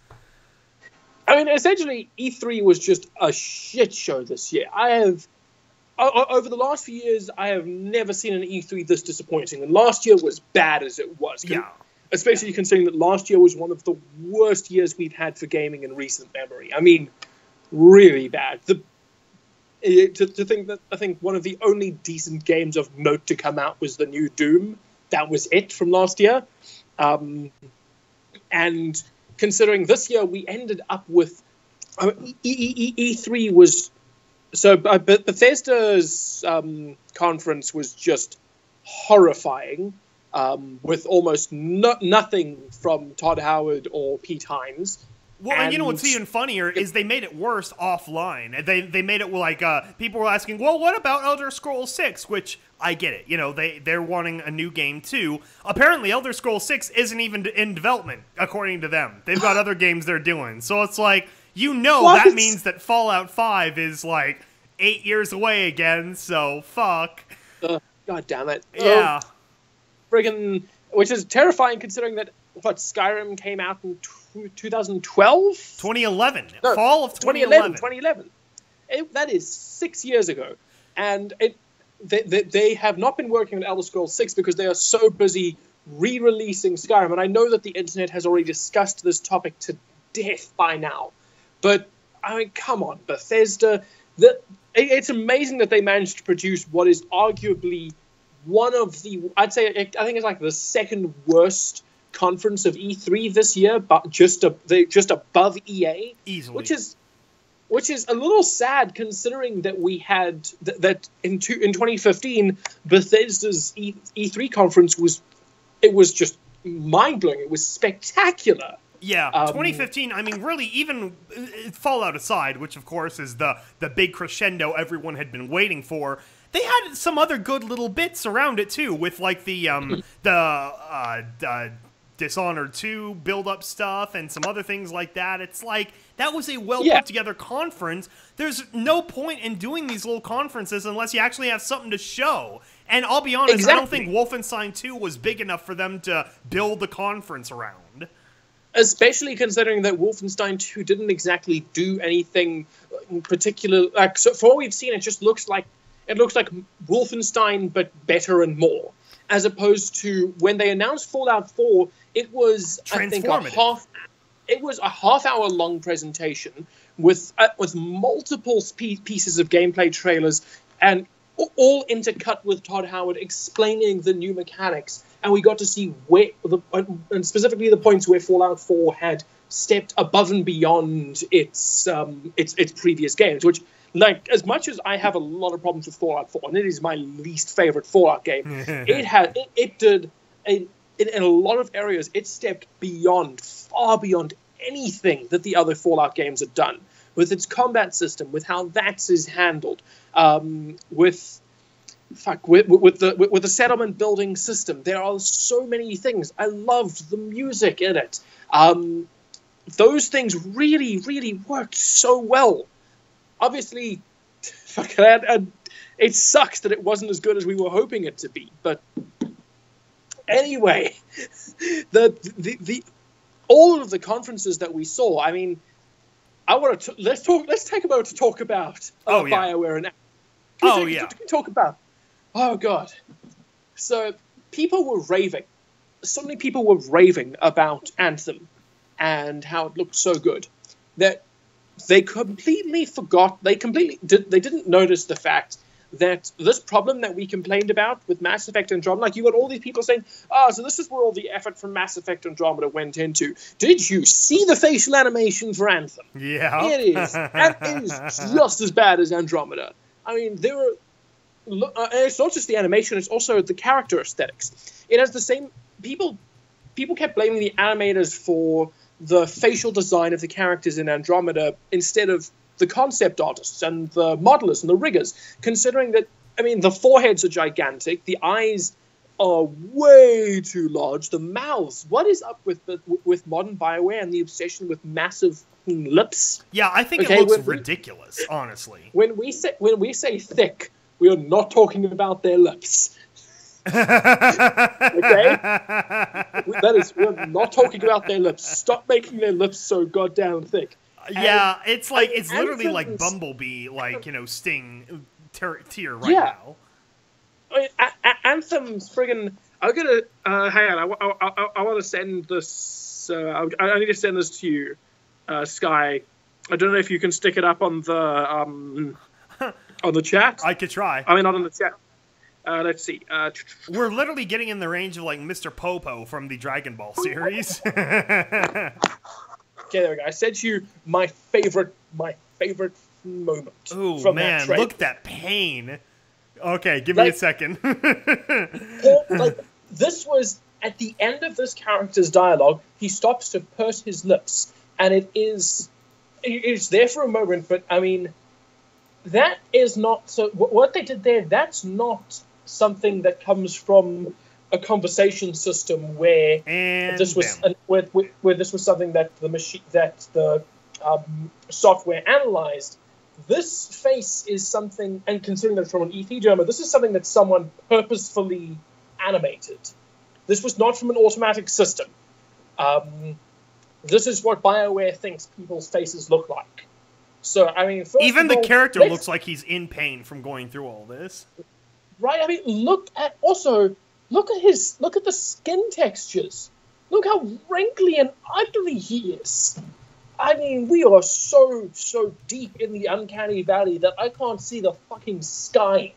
I mean, essentially, E3 was just a shit show this year. Over the last few years, I have never seen an E3 this disappointing. And last year was bad as it was. Yeah. Especially considering that last year was one of the worst years we've had for gaming in recent memory. I mean, really bad. I think one of the only decent games of note to come out was the new Doom. That was it from last year. And considering this year we ended up with E3 was so Bethesda's conference was just horrifying, with almost nothing from Todd Howard or Pete Hines. Well, and you know what's even funnier is they made it worse offline. They made it like people were asking, well, what about Elder Scrolls 6? Which I get it. They're wanting a new game too. Apparently, Elder Scrolls 6 isn't even in development, according to them. They've got other games they're doing. So it's like, what? That means that Fallout 5 is like 8 years away again. So fuck. God damn it. Yeah. Friggin', which is terrifying considering that Skyrim came out in 2012? 2011. No, Fall of 2011. 2011. That is 6 years ago. And they have not been working on Elder Scrolls 6 because they are so busy re-releasing Skyrim. And I know that the internet has already discussed this topic to death by now. But, I mean, come on, Bethesda. It's amazing that they managed to produce what is arguably one of the, I think it's like the second worst conference of E3 this year, but just above EA, easily, which is a little sad considering that we had that in 2015 Bethesda's E3 conference was just mind blowing. It was spectacular. Yeah, 2015, I mean, really, even Fallout aside, which of course is the big crescendo everyone had been waiting for, they had some other good little bits around it too, with like the Dishonored 2 build-up stuff and some other things like that. It's like, that was a well-put-together conference. There's no point in doing these little conferences unless you actually have something to show. And I'll be honest, I don't think Wolfenstein 2 was big enough for them to build the conference around. Especially considering that Wolfenstein 2 didn't exactly do anything in particular. Like, so for all we've seen, it looks like Wolfenstein, but better and more. As opposed to when they announced Fallout 4, it was, I think, a half-hour long presentation with multiple pieces of gameplay trailers, and all intercut with Todd Howard explaining the new mechanics. And we got to see and specifically the points where Fallout 4 had stepped above and beyond its previous games, which, like, as much as I have a lot of problems with Fallout 4, and it is my least favorite Fallout game, it did in a lot of areas, it stepped far beyond anything that the other Fallout games had done, with its combat system, with how that is handled, with the settlement building system. There are so many things. I loved the music in it. Those things really, really worked so well. Obviously, it sucks that it wasn't as good as we were hoping it to be. But anyway, the all of the conferences that we saw, I mean, I want to let's take a moment to talk about Bioware and Anthem. Talk about. Oh god. So people were raving. So many people were raving about Anthem and how it looked so good that they completely forgot. They didn't notice the fact that this problem that we complained about with Mass Effect Andromeda, like you got all these people saying, so this is where all the effort from Mass Effect Andromeda went into. Did you see the facial animation for Anthem? Yeah. It is. And it is just as bad as Andromeda. I mean, there were... it's not just the animation, it's also the character aesthetics. It has the same... People kept blaming the animators for the facial design of the characters in Andromeda instead of the concept artists and the modelers and the riggers, considering that, I mean, the foreheads are gigantic, the eyes are way too large, the mouths. What is up with modern Bioware and the obsession with massive lips? Yeah, I think it looks ridiculous, honestly. When we say thick, we are not talking about their lips. Okay? We're not talking about their lips. Stop making their lips so goddamn thick. Yeah, it's like, it's literally like Bumblebee, like, Sting tier right now. I mean, Anthem's friggin'... I'm gonna... hang on, I want to send this... I need to send this to you, Sky. I don't know if you can stick it up on the chat. I could try. I mean, not on the chat. Let's see. We're literally getting in the range of, like, Mr. Popo from the Dragon Ball series. Okay, there we go. I said to you my favorite moment. Ooh, from man, that trailer. look at that pain. Okay, give me a second. This was at the end of this character's dialogue. He stops to purse his lips, and it's there for a moment. But I mean, that is not so. What they did there, that's not something that comes from a conversation system where this was where this was something that the software analyzed. This face is something, and considering that it's from an ET drama, this is something that someone purposefully animated. This was not from an automatic system. This is what BioWare thinks people's faces look like. So, I mean, even the character looks like he's in pain from going through all this. Right? I mean, look at the skin textures. Look how wrinkly and ugly he is. I mean, we are so deep in the uncanny valley that I can't see the fucking sky.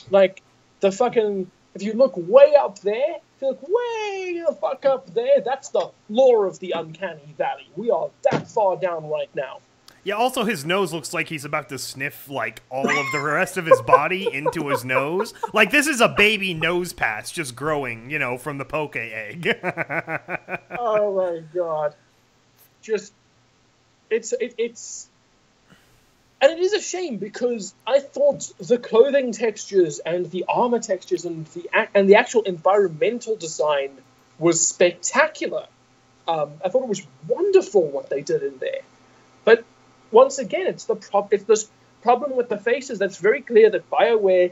Like, if you look way up there, if you look way the fuck up there, that's the floor of the uncanny valley. We are that far down right now. Yeah, also his nose looks like he's about to sniff, like, all of the rest of his body into his nose. Like, this is a baby nose patch just growing, from the poke egg. Oh my god. It's... And it is a shame, because I thought the clothing textures and the armor textures and the actual environmental design was spectacular. I thought it was wonderful what they did in there. But once again, it's this problem with the faces that's very clear that BioWare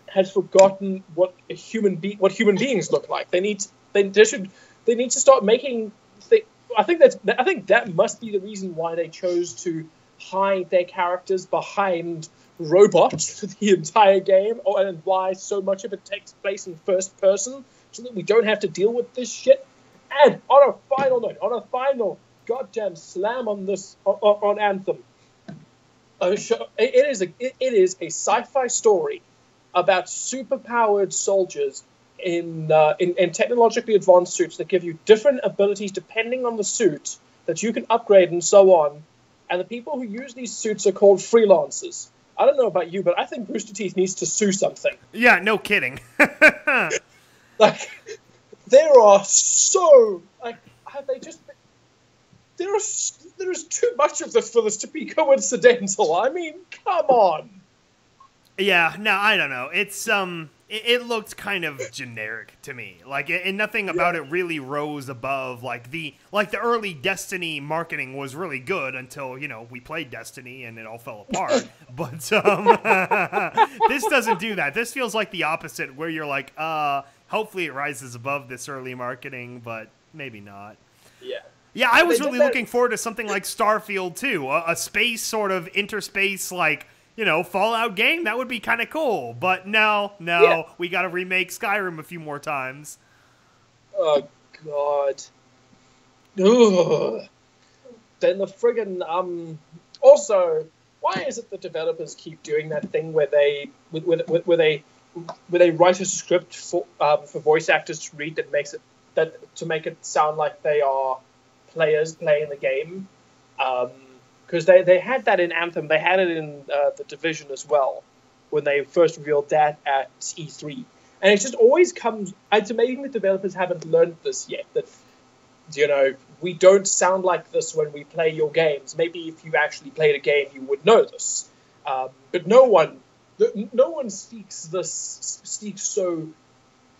has forgotten what human beings look like. They need to start making. I think that must be the reason why they chose to hide their characters behind robots for the entire game, and why so much of it takes place in first person, so that we don't have to deal with this shit. And on a final goddamn slam on this on Anthem. It is a sci-fi story about superpowered soldiers in technologically advanced suits that give you different abilities depending on the suit that you can upgrade and so on. And the people who use these suits are called freelancers. I don't know about you, but I think Rooster Teeth needs to sue something. Yeah, no kidding. Like, there are so have they just? There is too much of this for this to be coincidental. I mean, come on. Yeah, no, I don't know. It's it looked kind of generic to me. Like, and nothing about it really rose above like the early Destiny marketing was really good until, you know, we played Destiny and it all fell apart. But this doesn't do that. This feels like the opposite, where you're like, hopefully it rises above this early marketing, but maybe not. Yeah. Yeah, I was really looking forward to something like Starfield too, a space sort of interspace, like, you know, Fallout game. That would be kind of cool. But no, we got to remake Skyrim a few more times. Oh God. Ugh. Then the friggin' Also, why is it that developers keep doing that thing where they write a script for voice actors to read to make it sound like they are players playing the game? Because they had that in Anthem, they had it in the Division as well, when they first revealed that at E3. And it just always comes... It's amazing that developers haven't learned this yet, that, you know, we don't sound like this when we play your games. Maybe if you actually played a game, you would know this. But no one speaks so,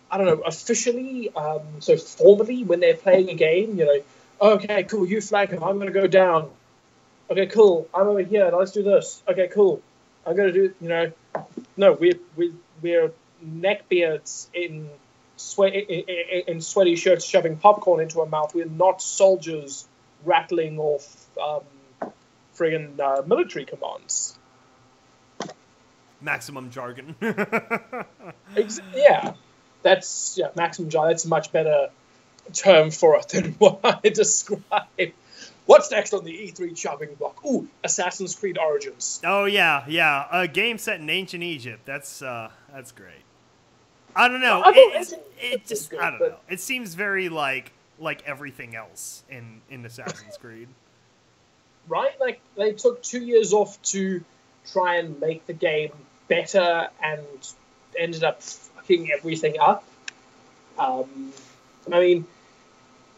I don't know, officially, so formally when they're playing a game, you know, okay, cool, you flank him, I'm going to go down. Okay, cool, I'm over here, let's do this. Okay, cool, I'm going to do, you know, no, we're neckbeards in sweaty shirts shoving popcorn into our mouth. We're not soldiers rattling off friggin' military commands. Maximum jargon. Yeah, maximum jargon. That's a much better term for it than what I described. What's next on the E3 chopping block? Ooh, Assassin's Creed Origins. Oh yeah, a game set in ancient Egypt. That's great. I don't know. It just I don't know. It seems very like everything else in Assassin's Creed. Right? Like, they took 2 years off to try and make the game better and ended up fucking everything up. I mean,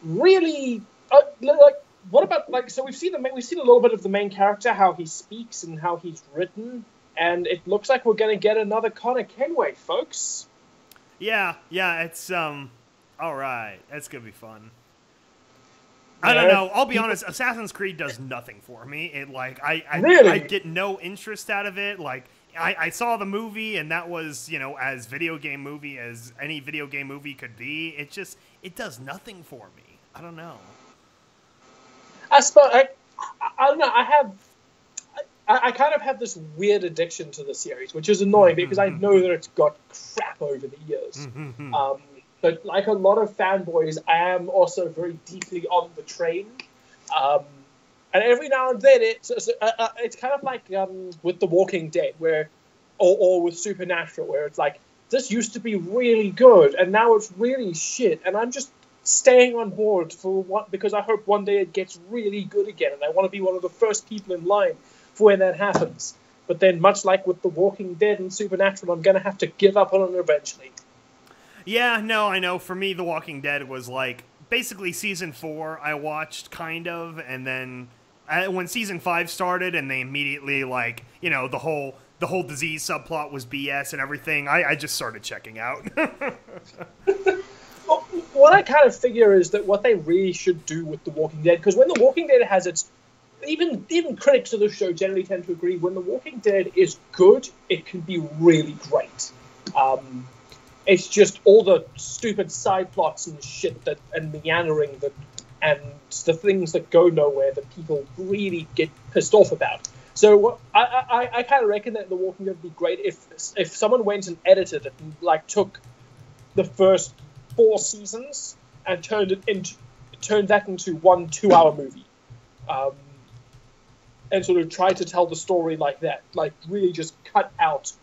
really, like, what about, like, so we've seen a little bit of the main character, how he speaks and how he's written, and it looks like we're going to get another Connor Kenway, folks. Yeah, it's all right. That's gonna be fun. I don't know. I'll be honest. Assassin's Creed does nothing for me. It I get no interest out of it. Like, I saw the movie, and that was, you know, as video game movie as any video game movie could be. It does nothing for me. I don't know. I don't know. I kind of have this weird addiction to the series, which is annoying because I know that it's got crap over the years. But like a lot of fanboys, I am also very deeply on the train. And every now and then, it's kind of like with The Walking Dead, or with Supernatural, where it's like, this used to be really good, and now it's really shit, and I'm just staying on board because I hope one day it gets really good again, and I want to be one of the first people in line for when that happens. But then, much like with The Walking Dead and Supernatural, I'm going to have to give up on it eventually. Yeah, no, I know. For me, The Walking Dead was like, basically season 4 I watched, kind of, and then when season 5 started and they immediately, like, you know, the whole disease subplot was BS and everything, I just started checking out. Well, what I kind of figure is that what they really should do with The Walking Dead, because when The Walking Dead has its... Even critics of the show generally tend to agree, when The Walking Dead is good, it can be really great. It's just all the stupid side plots and shit and meandering and the things that go nowhere that people really get pissed off about. So I kind of reckon that The Walking Dead would be great if someone went and edited it and, like, took the first 4 seasons and turned that into 1 2-hour movie. And sort of try to tell the story like that. Like, really just cut out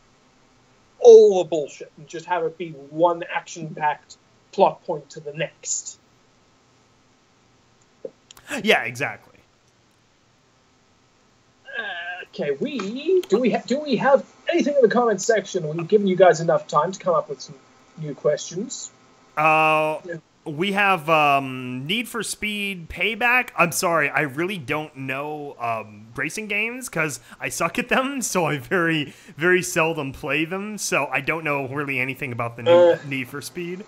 all the bullshit and just have it be one action-packed plot point to the next. Yeah, exactly. Okay, do we have anything in the comments section? We've given you guys enough time to come up with some new questions. We have Need for Speed Payback. I'm sorry, I really don't know racing games because I suck at them, so I very, very seldom play them. So I don't know really anything about the Need for Speed.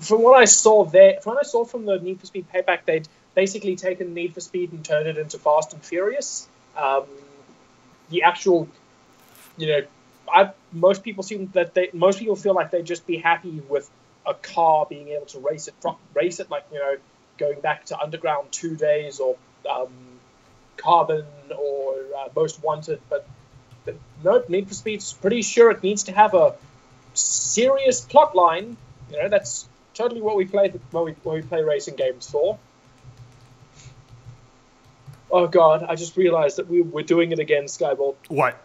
From what I saw from the Need for Speed Payback, they'd basically taken Need for Speed and turned it into Fast and Furious. The actual, most people feel like they'd just be happy with a car being able to race it like, going back to Underground 2 Days or Carbon or Most Wanted, but no, Need for Speed's pretty sure it needs to have a serious plot line. That's totally what we play when we play racing games for. Oh god, I just realized that we're doing it again, SkyBolt. What?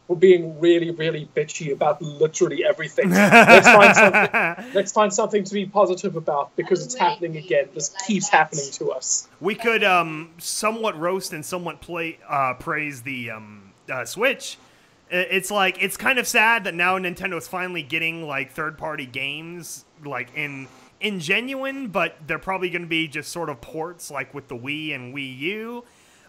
We're being really, really bitchy about literally everything. Let's find something to be positive about, because it's happening again. This keeps happening to us. We could somewhat roast and somewhat praise the Switch. It's kind of sad that now Nintendo's finally getting like third-party games like in genuine, but they're probably going to be just sort of ports like with the Wii and Wii U.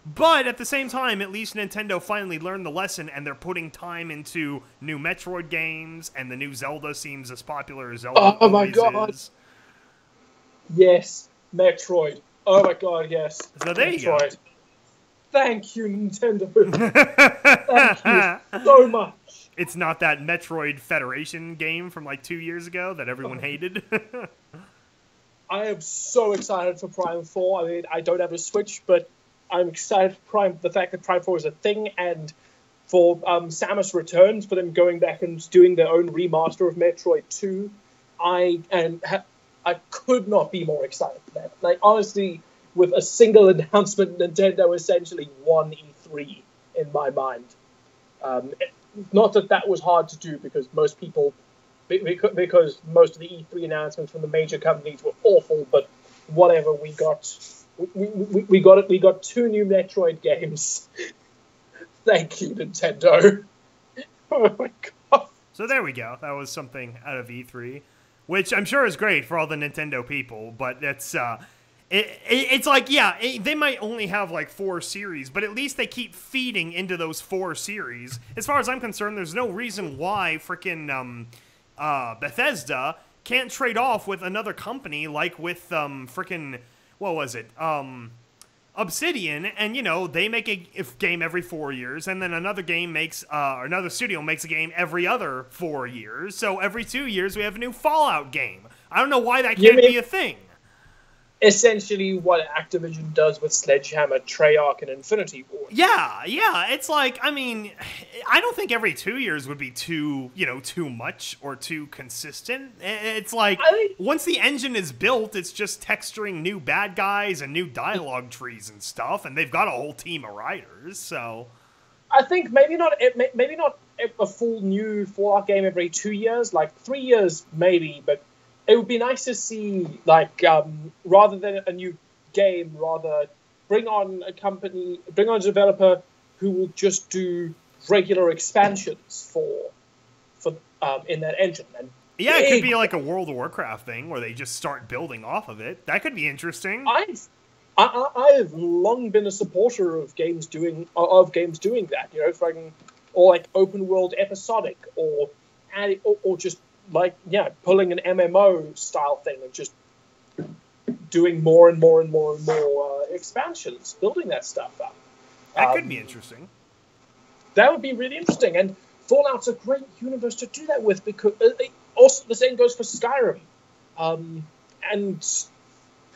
But at the same time, at least Nintendo finally learned the lesson, and they're putting time into new Metroid games, and the new Zelda seems as popular as Zelda Oh my god! is. Yes, Metroid. Oh my god, yes. So there Metroid. you go. Thank you, Nintendo. Thank you so much. It's not that Metroid Federation game from like 2 years ago that everyone hated. I am so excited for Prime 4. I mean, I don't have a Switch, but I'm excited for the fact that Prime 4 is a thing, and for Samus Returns, for them going back and doing their own remaster of Metroid 2. I could not be more excited for that. Like, honestly, with a single announcement, Nintendo essentially won E3 in my mind. Not that was hard to do, because most of the E3 announcements from the major companies were awful, but whatever, we got two new Metroid games. Thank you, Nintendo. Oh my god. So there we go. That was something out of E3, which I'm sure is great for all the Nintendo people, but it's it's like, yeah, they might only have like 4 series, but at least they keep feeding into those 4 series. As far as I'm concerned, there's no reason why frickin' Bethesda can't trade off with another company like with frickin', what was it? Obsidian, and they make a game every 4 years, and then another game makes another studio makes a game every other 4 years. So every 2 years we have a new Fallout game. I don't know why that can't be a thing. Essentially what Activision does with Sledgehammer, Treyarch, and Infinity Ward. Yeah, it's like, I mean, I don't think every 2 years would be too much or too consistent. It's like, once the engine is built, it's just texturing new bad guys and new dialogue trees and stuff, and they've got a whole team of writers, so... I think maybe not a full new Fallout game every 2 years, like 3 years maybe, but it would be nice to see, like, rather than a new game, bring on a developer who will just do regular expansions for in that engine. And yeah, it could be like a World of Warcraft thing where they just start building off of it. That could be interesting. I've long been a supporter of games doing that, or like open world episodic, or just like, yeah, pulling an MMO style thing and just doing more and more and more and more expansions, building that stuff up. That could be interesting. That would be really interesting, and Fallout's a great universe to do that with, because also the same goes for Skyrim, and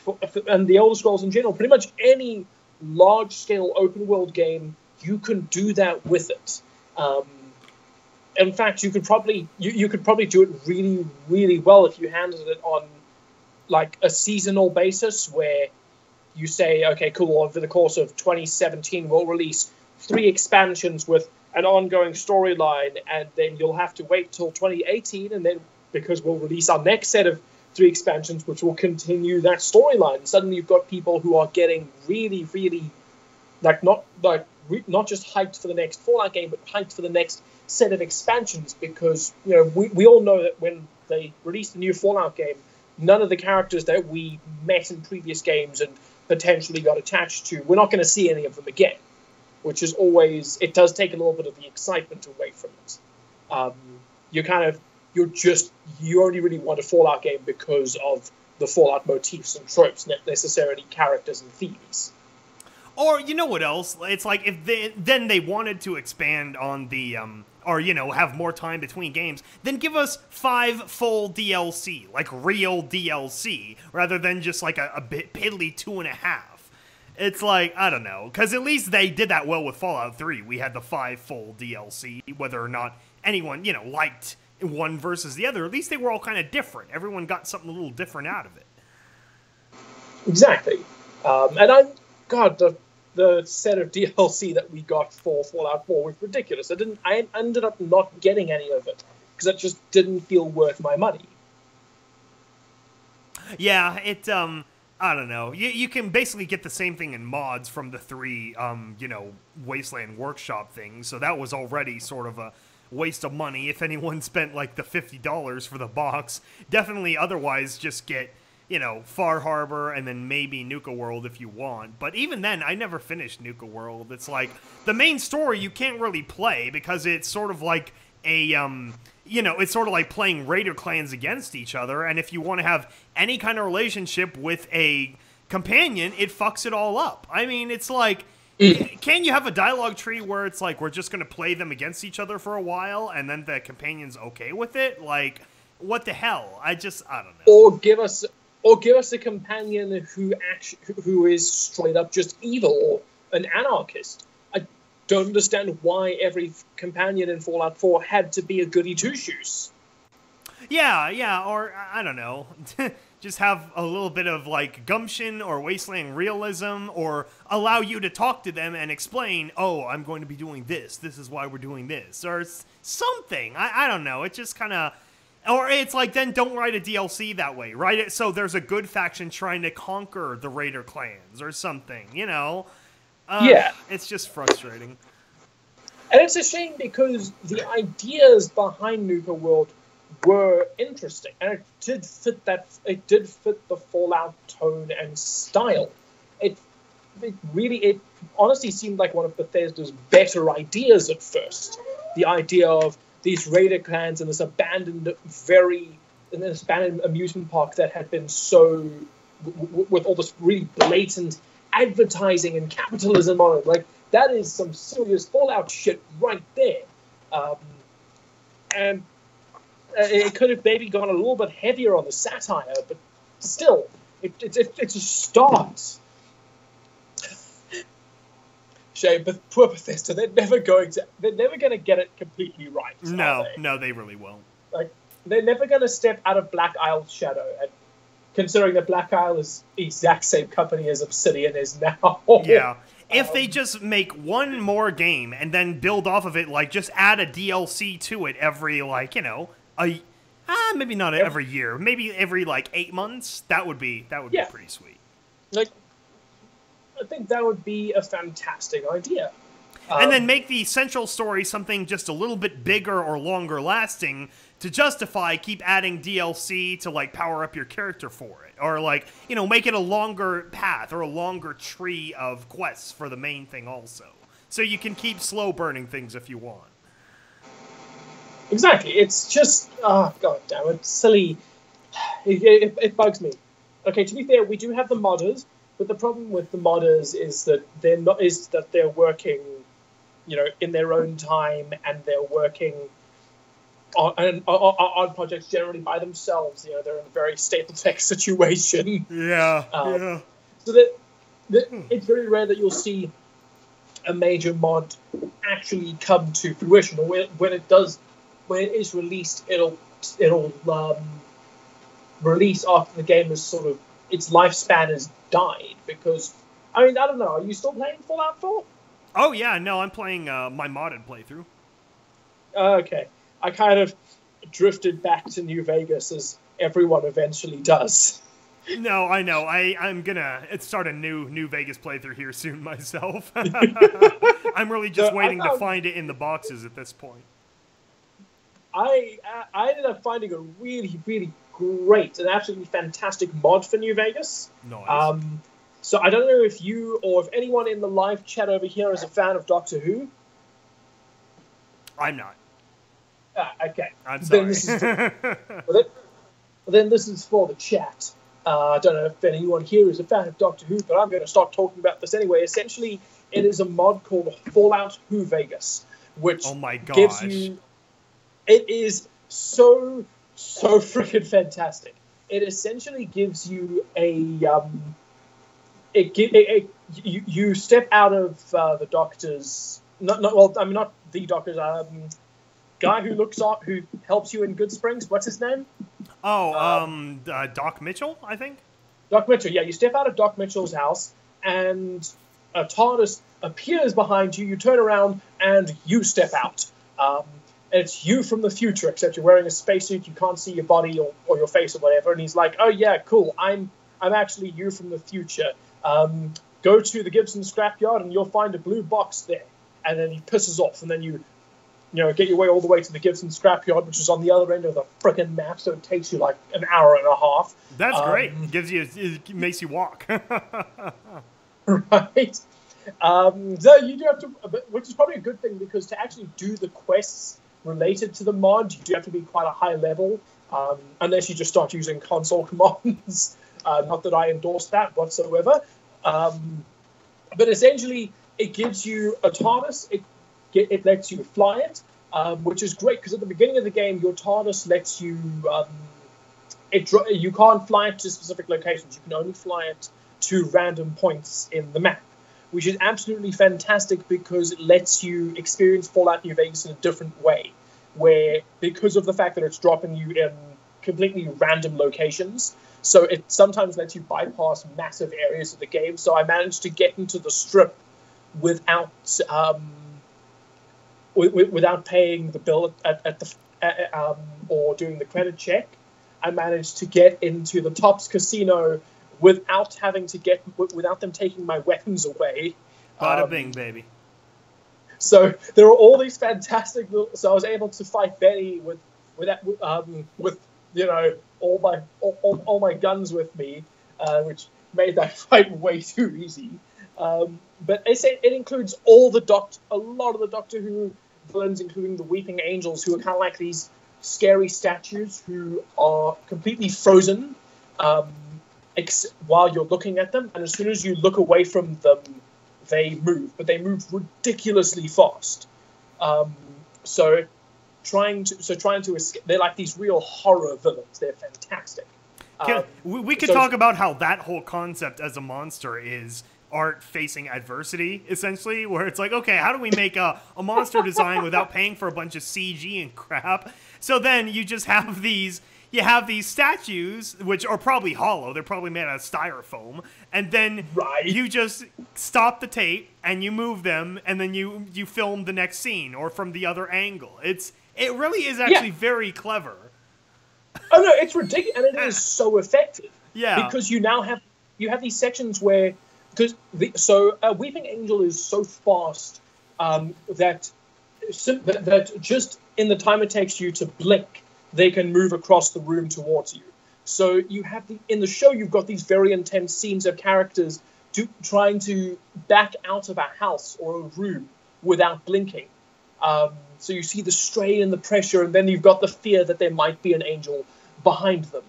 the Elder Scrolls in general. Pretty much any large scale open world game, you can do that with it. In fact, you could probably do it really, really well if you handled it on like a seasonal basis, where you say, okay, cool, over the course of 2017, we'll release 3 expansions with an ongoing storyline, and then you'll have to wait till 2018, and then because we'll release our next set of 3 expansions, which will continue that storyline. Suddenly, you've got people who are getting really, really not just hyped for the next Fallout game, but hyped for the next set of expansions, because we all know that when they release the new Fallout game, none of the characters that we met in previous games and potentially got attached to, we're not going to see any of them again, which is always, it does take a little bit of the excitement away from it. You only really want a Fallout game because of the Fallout motifs and tropes, not necessarily characters and themes. Or, you know what else? It's like, if they wanted to expand on the, or, you know, have more time between games, then give us 5 full DLC, like real DLC, rather than just like a bit piddly 2.5. It's like, I don't know, because at least they did that well with Fallout 3. We had the 5 full DLC, whether or not anyone, you know, liked one versus the other. At least they were all kind of different. Everyone got something a little different out of it. Exactly. The set of DLC that we got for Fallout 4 was ridiculous. I ended up not getting any of it because it just didn't feel worth my money. Yeah, I don't know. You can basically get the same thing in mods from the 3, you know, Wasteland Workshop things, so that was already sort of a waste of money if anyone spent, like, the $50 for the box. Definitely otherwise just get, you know, Far Harbor and then maybe Nuka World if you want. But even then, I never finished Nuka World. It's like, the main story you can't really play because it's sort of like a, you know, it's sort of like playing Raider clans against each other, and if you want to have any kind of relationship with a companion, it fucks it all up. I mean, it's like, can you have a dialogue tree where it's like, we're just going to play them against each other for a while, and then the companion's okay with it? Like, what the hell? I don't know. Or give us a companion who is straight up just evil, or an anarchist. I don't understand why every companion in Fallout 4 had to be a goody two-shoes. Yeah, or, I don't know, just have a little bit of, like, gumption or wasteland realism, or allow you to talk to them and explain, oh, I'm going to be doing this is why we're doing this, or something. I don't know, it just kind of... Or it's like, then don't write a DLC that way. Write it so there's a good faction trying to conquer the Raider clans or something, you know? Yeah. It's just frustrating. And it's a shame because the ideas behind Nuka World were interesting. And it did fit the Fallout tone and style. It honestly seemed like one of Bethesda's better ideas at first. The idea of these Raider clans in this abandoned amusement park that had been so, with all this really blatant advertising and capitalism on it. Like, that is some serious Fallout shit right there. And it could have maybe gone a little bit heavier on the satire, but still, it's a start. Shame, but poor Bethesda, they're never going to get it completely right. No, they really won't. Like, they're never going to step out of Black Isle's shadow, and considering that Black Isle is the exact same company as Obsidian is now. Yeah. If they just make one more game and then build off of it, like, just add a DLC to it every, like, you know, maybe not every year, maybe every, like, 8 months, that would be pretty sweet. Like, I think that would be a fantastic idea. And then make the central story something just a little bit bigger or longer lasting to justify keep adding DLC to, like, power up your character for it. Or, like, you know, make it a longer path or a longer tree of quests for the main thing also. So you can keep slow burning things if you want. Exactly. It's just, god damn it, silly. It bugs me. Okay, to be fair, we do have the modders. But the problem with the modders is that they're working, you know, in their own time, and they're working on projects generally by themselves. You know, they're in a very Stapletech situation. Yeah. So that it's very rare that you'll see a major mod actually come to fruition. Or when it is released, it'll release after the game is sort of, its lifespan has died, because, I mean, I don't know, are you still playing Fallout 4? Oh, yeah, no, I'm playing my modded playthrough. Okay. I kind of drifted back to New Vegas, as everyone eventually does. No, I know. I'm gonna start a new Vegas playthrough here soon myself. I'm really just waiting to find it in the boxes at this point. I ended up finding a really, really great, an absolutely fantastic mod for New Vegas. Nice. So I don't know if you or if anyone in the live chat over here is a fan of Doctor Who. I'm not. Okay. I'm sorry. Then this is for the chat. I don't know if anyone here is a fan of Doctor Who, but I'm going to start talking about this anyway. Essentially, it is a mod called Fallout Who Vegas, which gives you... It is so freaking fantastic. It essentially gives you you step out of the Doctor's... Not the Doctor's... guy who helps you in Good Springs. What's his name? Doc Mitchell, I think. Doc Mitchell. Yeah, you step out of Doc Mitchell's house, and a TARDIS appears behind you. You turn around, and you step out. And it's you from the future, except you're wearing a spacesuit. You can't see your body or your face or whatever. And he's like, "Oh yeah, cool. I'm actually you from the future. Go to the Gibson scrapyard, and you'll find a blue box there." And then he pisses off, and then you get your way all the way to the Gibson scrapyard, which is on the other end of the frickin' map, so it takes you like an hour and a half. That's great. It makes you walk. Right. So you do have to, which is probably a good thing, because to actually do the quests related to the mod, you do have to be quite a high level, unless you just start using console commands. Not that I endorse that whatsoever. But essentially, it gives you a TARDIS. It lets you fly it, which is great, because at the beginning of the game, your TARDIS lets you... you can't fly it to specific locations. You can only fly it to random points in the map, which is absolutely fantastic, because it lets you experience Fallout New Vegas in a different way, where, because of the fact that it's dropping you in completely random locations, so it sometimes lets you bypass massive areas of the game. So I managed to get into the Strip without... without paying the bill or doing the credit check. I managed to get into the Tops Casino without them taking my weapons away. Bada bing, baby. So there are all these fantastic so I was able to fight Benny with all my guns with me, which made that fight way too easy. But it includes a lot of the Doctor Who villains, including the Weeping Angels, who are kind of like these scary statues who are completely frozen while you're looking at them, and as soon as you look away from them, they move, but they move ridiculously fast. So trying to escape, they're like these real horror villains. They're fantastic. We could talk about how that whole concept as a monster is art facing adversity, essentially, where it's like, okay, how do we make a monster design without paying for a bunch of CG and crap? So then you just have these statues, which are probably hollow, they're probably made out of styrofoam, and then you just stop the tape and you move them, and then you film the next scene or from the other angle. It really is actually very clever. Oh no, it's ridiculous, and it is so effective. Yeah, because you have these sections where Weeping Angel is so fast that just in the time it takes you to blink, they can move across the room towards you. So you have in the show, you've got these very intense scenes of characters trying to back out of a house or a room without blinking. So you see the strain and the pressure, and then you've got the fear that there might be an angel behind them.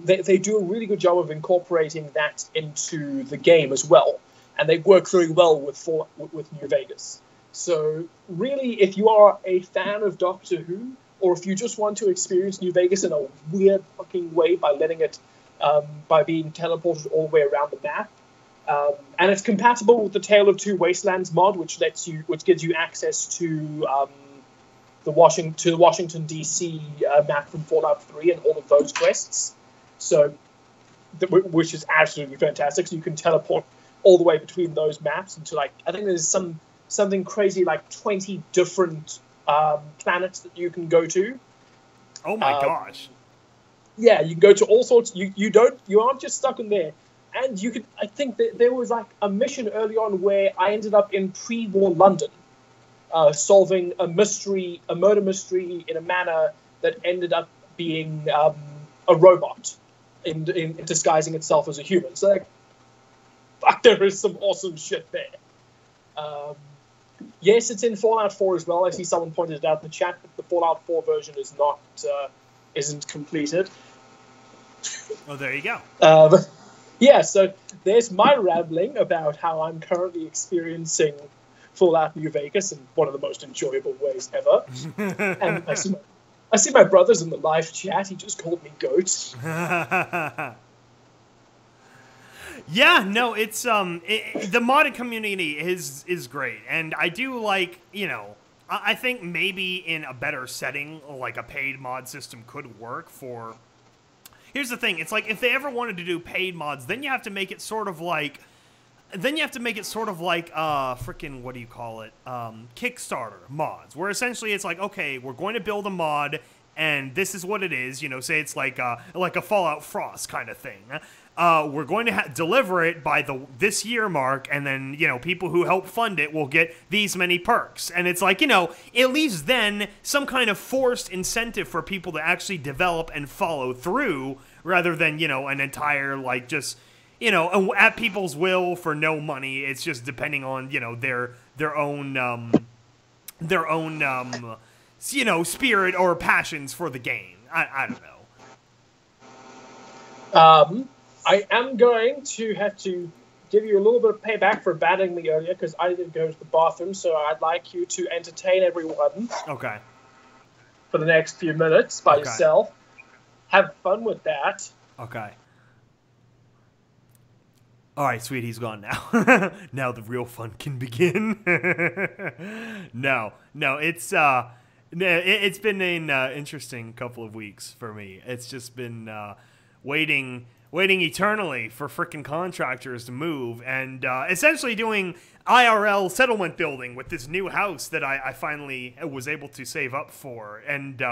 They do a really good job of incorporating that into the game as well, and they work very well with New Vegas. So really, if you are a fan of Doctor Who, or if you just want to experience New Vegas in a weird fucking way by by being teleported all the way around the map, and it's compatible with the Tale of Two Wastelands mod, which gives you access to the Washington DC map from Fallout 3 and all of those quests. So, which is absolutely fantastic. So you can teleport all the way between those maps into I think there's something crazy like 20 different planets that you can go to. Oh my gosh! Yeah, you can go to all sorts. You aren't just stuck in there. And you could, I think that there was like a mission early on where I ended up in pre-war London, solving a murder mystery in a manner that ended up being a robot in disguising itself as a human. So, like, fuck, there is some awesome shit there. Yes, it's in Fallout 4 as well. I see someone pointed it out in the chat, but the Fallout 4 version is not isn't completed. Oh, there you go. Yeah, so there's my rambling about how I'm currently experiencing Fallout New Vegas in one of the most enjoyable ways ever. And I see my brother's in the live chat. He just called me goat. Yeah, no, it's the modded community is great, and I do like, you know, I think maybe in a better setting, like a paid mod system could work for. Here's the thing, it's like if they ever wanted to do paid mods, then you have to make it sort of like, freaking, what do you call it, Kickstarter mods, where essentially it's like, okay, we're going to build a mod, and this is what it is, you know, say it's like a Fallout Frost kind of thing. We're going to deliver it by this year mark, and then, you know, people who help fund it will get these many perks. And it's like, you know, it leaves then some kind of forced incentive for people to actually develop and follow through, rather than, you know, an entire, like, just, you know, at people's will for no money. It's just depending on, you know, their own, you know, spirit or passions for the game. I don't know. I am going to have to give you a little bit of payback for banning me earlier, because I didn't go to the bathroom, so I'd like you to entertain everyone. Okay. For the next few minutes by yourself. Have fun with that. Okay. Alright, sweet, he's gone now. Now the real fun can begin. No, it's been an interesting couple of weeks for me. It's just been waiting eternally for frickin' contractors to move, and essentially doing IRL settlement building with this new house that I finally was able to save up for, and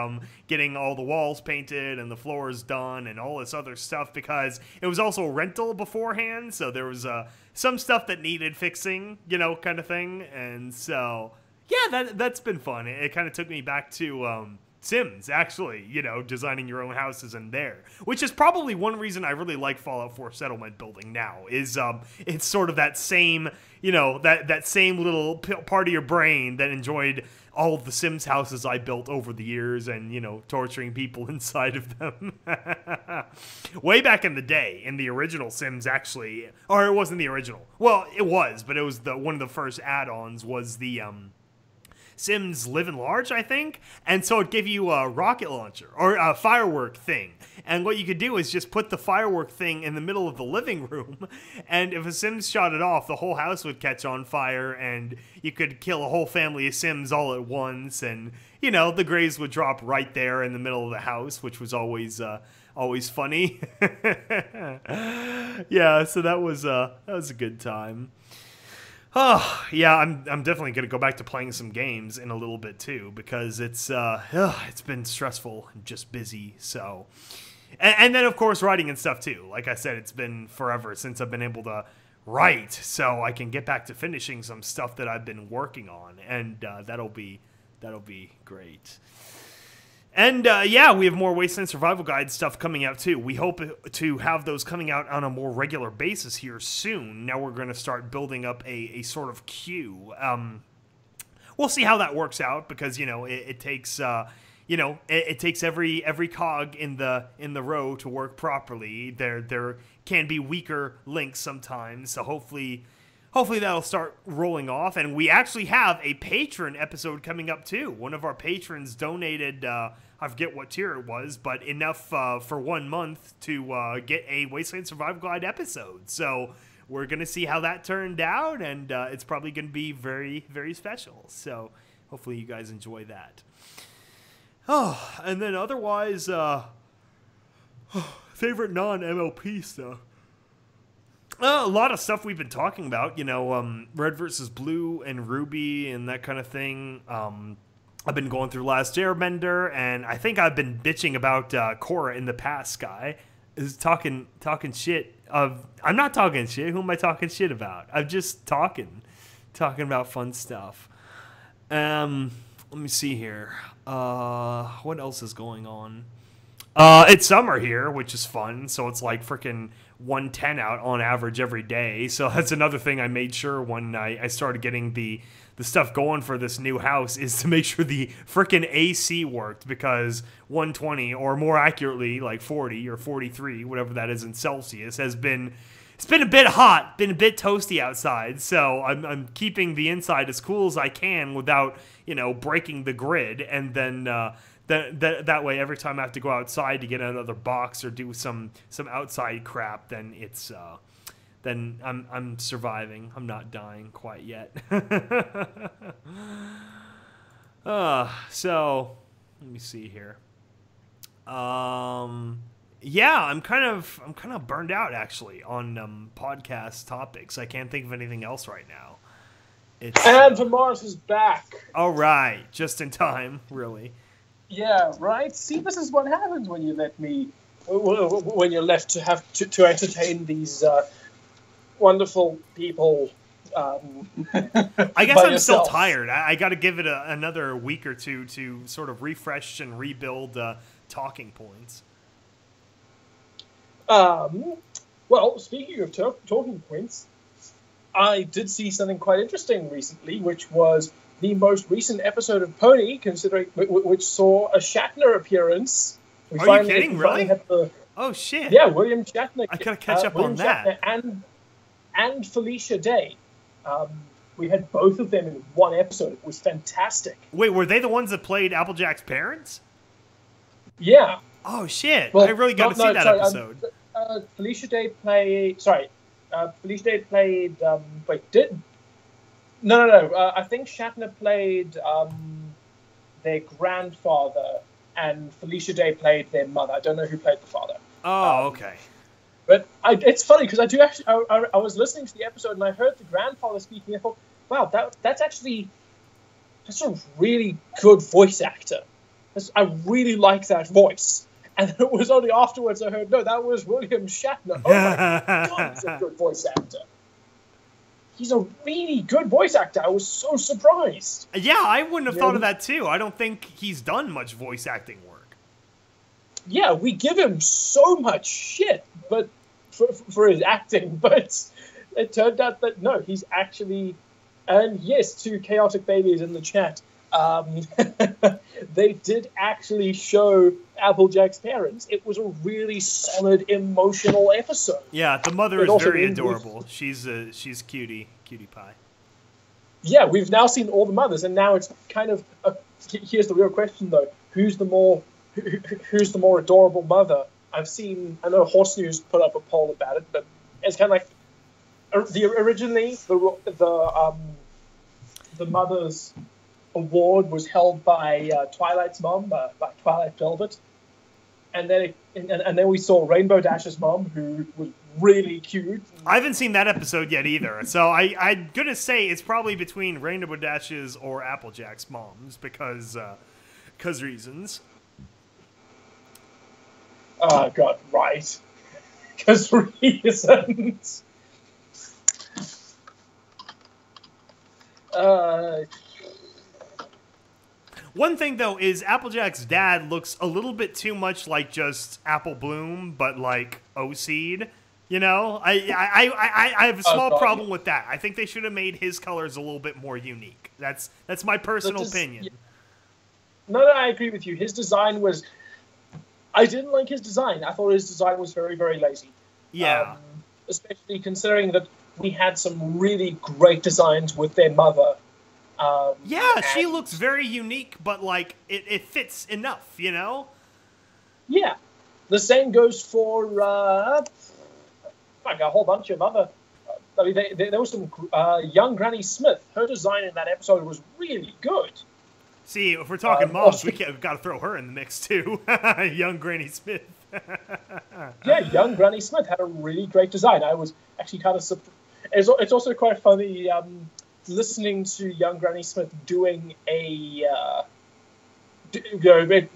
getting all the walls painted and the floors done and all this other stuff, because it was also rental beforehand, so there was some stuff that needed fixing, you know, kind of thing. And so yeah, that's been fun. It kind of took me back to Sims, actually, you know, designing your own houses in there, which is probably one reason I really like Fallout 4 settlement building now, is it's sort of that same, you know, that same little part of your brain that enjoyed all of the Sims houses I built over the years, and, you know, torturing people inside of them. Way back in the day, in the original Sims, actually, or it wasn't the original, well, it was, but it was one of the first add-ons was the Sims Live and Large, I think, and so it gave you a rocket launcher, or a firework thing, and what you could do is just put the firework thing in the middle of the living room, and if a Sims shot it off, the whole house would catch on fire, and you could kill a whole family of Sims all at once, and, you know, the graves would drop right there in the middle of the house, which was always funny. Yeah, so that was a good time. Oh, yeah, I'm definitely going to go back to playing some games in a little bit, too, because it's been stressful and just busy, so. And then, of course, writing and stuff, too. Like I said, it's been forever since I've been able to write, so I can get back to finishing some stuff that I've been working on, and that'll be great. And, yeah, we have more Wasteland Survival Guide stuff coming out, too. We hope to have those coming out on a more regular basis here soon. Now we're going to start building up a sort of queue. We'll see how that works out, because, you know, it takes, you know, it takes every cog in the row to work properly. There can be weaker links sometimes, so hopefully that'll start rolling off. And we actually have a patron episode coming up, too. One of our patrons donated, I forget what tier it was, but enough for 1 month to get a Wasteland Survival Guide episode. So we're going to see how that turned out, and it's probably going to be very, very special. So hopefully you guys enjoy that. Oh, and then otherwise, favorite non-MLP stuff. A lot of stuff we've been talking about, you know, Red versus Blue and Ruby and that kind of thing. I've been going through Last Airbender, and I think I've been bitching about Korra in the past. Sky is talking shit. I'm not talking shit. Who am I talking shit about? I'm just talking about fun stuff. Let me see here. What else is going on? It's summer here, which is fun. So it's like freaking 110 out on average every day. So that's another thing I made sure when I started getting the stuff going for this new house is to make sure the freaking AC worked, because 120, or more accurately like 40 or 43, whatever that is in Celsius, it's been a bit hot, been a bit toasty outside. So I'm keeping the inside as cool as I can without, breaking the grid. And then that way, every time I have to go outside to get another box or do some outside crap, then it's then I'm surviving. I'm not dying quite yet. So let me see here. Yeah, I'm kind of burned out actually on podcast topics. I can't think of anything else right now. And Mars is back. All right, just in time, really. Yeah, right. See, this is what happens when you're left to have to entertain these wonderful people. I guess I'm still tired. I got to give it another week or two to sort of refresh and rebuild talking points. Well, speaking of talking points, I did see something quite interesting recently, which was the most recent episode of Pony, which saw a Shatner appearance. Are you kidding? Really? Oh shit! Yeah, William Shatner. I gotta catch up on that. And Felicia Day. We had both of them in one episode. It was fantastic. Wait, were they the ones that played Applejack's parents? Yeah. Oh shit! Well, I really got to see that episode. Felicia Day played. Felicia Day played. No. I think Shatner played their grandfather, and Felicia Day played their mother. I don't know who played the father. Oh, okay. But it's funny because I was listening to the episode and I heard the grandfather speaking. I thought, wow, that's a really good voice actor. I really like that voice. And it was only afterwards I heard, no, that was William Shatner. Oh my God, he's a good voice actor. He's a really good voice actor. I was so surprised. Yeah, I wouldn't have thought of that too. I don't think he's done much voice acting work. Yeah, we give him so much shit but for his acting, but it turned out that no, he's actually, and yes, to Chaotic Babies in the chat, they did actually show Applejack's parents. It was a really solid, emotional episode. Yeah, the mother is very adorable. She's cutie pie. Yeah, we've now seen all the mothers, and now it's kind of here's the real question though: who's the more adorable mother? I know Horse News put up a poll about it, but it's kind of like originally the mother's award was held by Twilight's mom, by Twilight Velvet, and then we saw Rainbow Dash's mom, who was really cute. I haven't seen that episode yet either, so I'm gonna say it's probably between Rainbow Dash's or Applejack's moms because reasons. Oh God, right? Because reasons. One thing though is Applejack's dad looks a little bit too much like just Apple Bloom, but like O-Seed. I have a small problem with that. I think they should have made his colors a little bit more unique. That's my personal opinion. No, I agree with you. His design was. I didn't like his design. I thought his design was very, very lazy. Yeah. Especially considering that we had some really great designs with their mother. Yeah, she looks very unique, but like it fits enough, Yeah. The same goes for a whole bunch of other. I mean, there was some young Granny Smith. Her design in that episode was really good. See, if we're talking moms, we've got to throw her in the mix too. Young Granny Smith. Yeah, young Granny Smith had a really great design. I was actually kind of surprised. It's also quite funny listening to young Granny Smith doing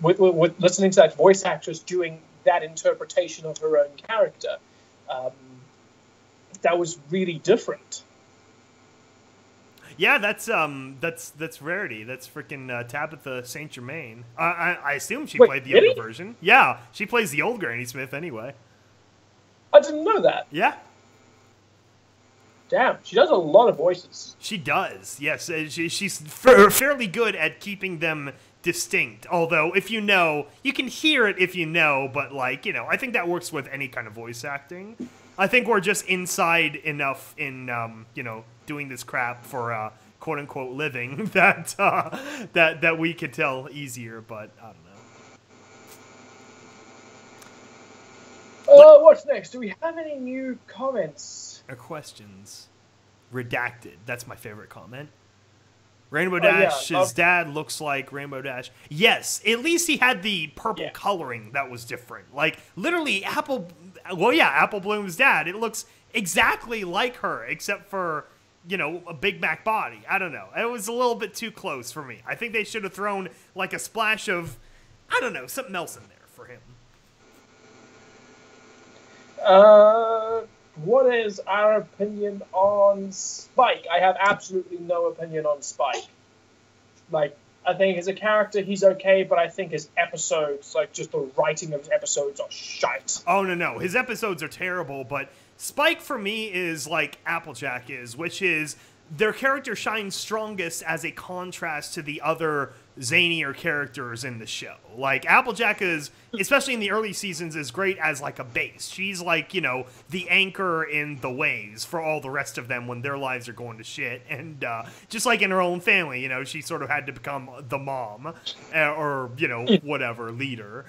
with listening to that voice actress doing that interpretation of her own character. That was really different. Yeah, that's Rarity. That's freaking Tabitha St. Germain. I assume she played the really? younger version. Yeah, she plays the old Granny Smith anyway. I didn't know that. Yeah. Damn, she does a lot of voices. She does, yes. She's fairly good at keeping them distinct. Although, if you know, you can hear it if you know, but, like, you know, I think that works with any kind of voice acting. I think we're just inside enough in, you know, doing this crap for, quote-unquote living that, that we could tell easier, but I don't know. What's next? Do we have any new comments? Or questions. Redacted. That's my favorite comment. Rainbow Dash's dad looks like Rainbow Dash. Yes, at least he had the purple coloring that was different. Like, literally, Apple Bloom's dad, it looks exactly like her, except for, you know, a Big Mac body. I don't know. It was a little bit too close for me. I think they should have thrown, like, a splash of, I don't know, something else in there for him. What is our opinion on Spike? I have absolutely no opinion on Spike. Like, I think as a character, he's okay, but I think his episodes, like, just the writing of his episodes are shite. Oh, no. His episodes are terrible, but Spike, for me, is like Applejack is, which is their character shines strongest as a contrast to the other zanier characters in the show. Like, Applejack is, especially in the early seasons, is great as, like, a base. She's, like, you know, the anchor in the waves for all the rest of them when their lives are going to shit. And just like in her own family, you know, she sort of had to become the mom or, you know, whatever, leader.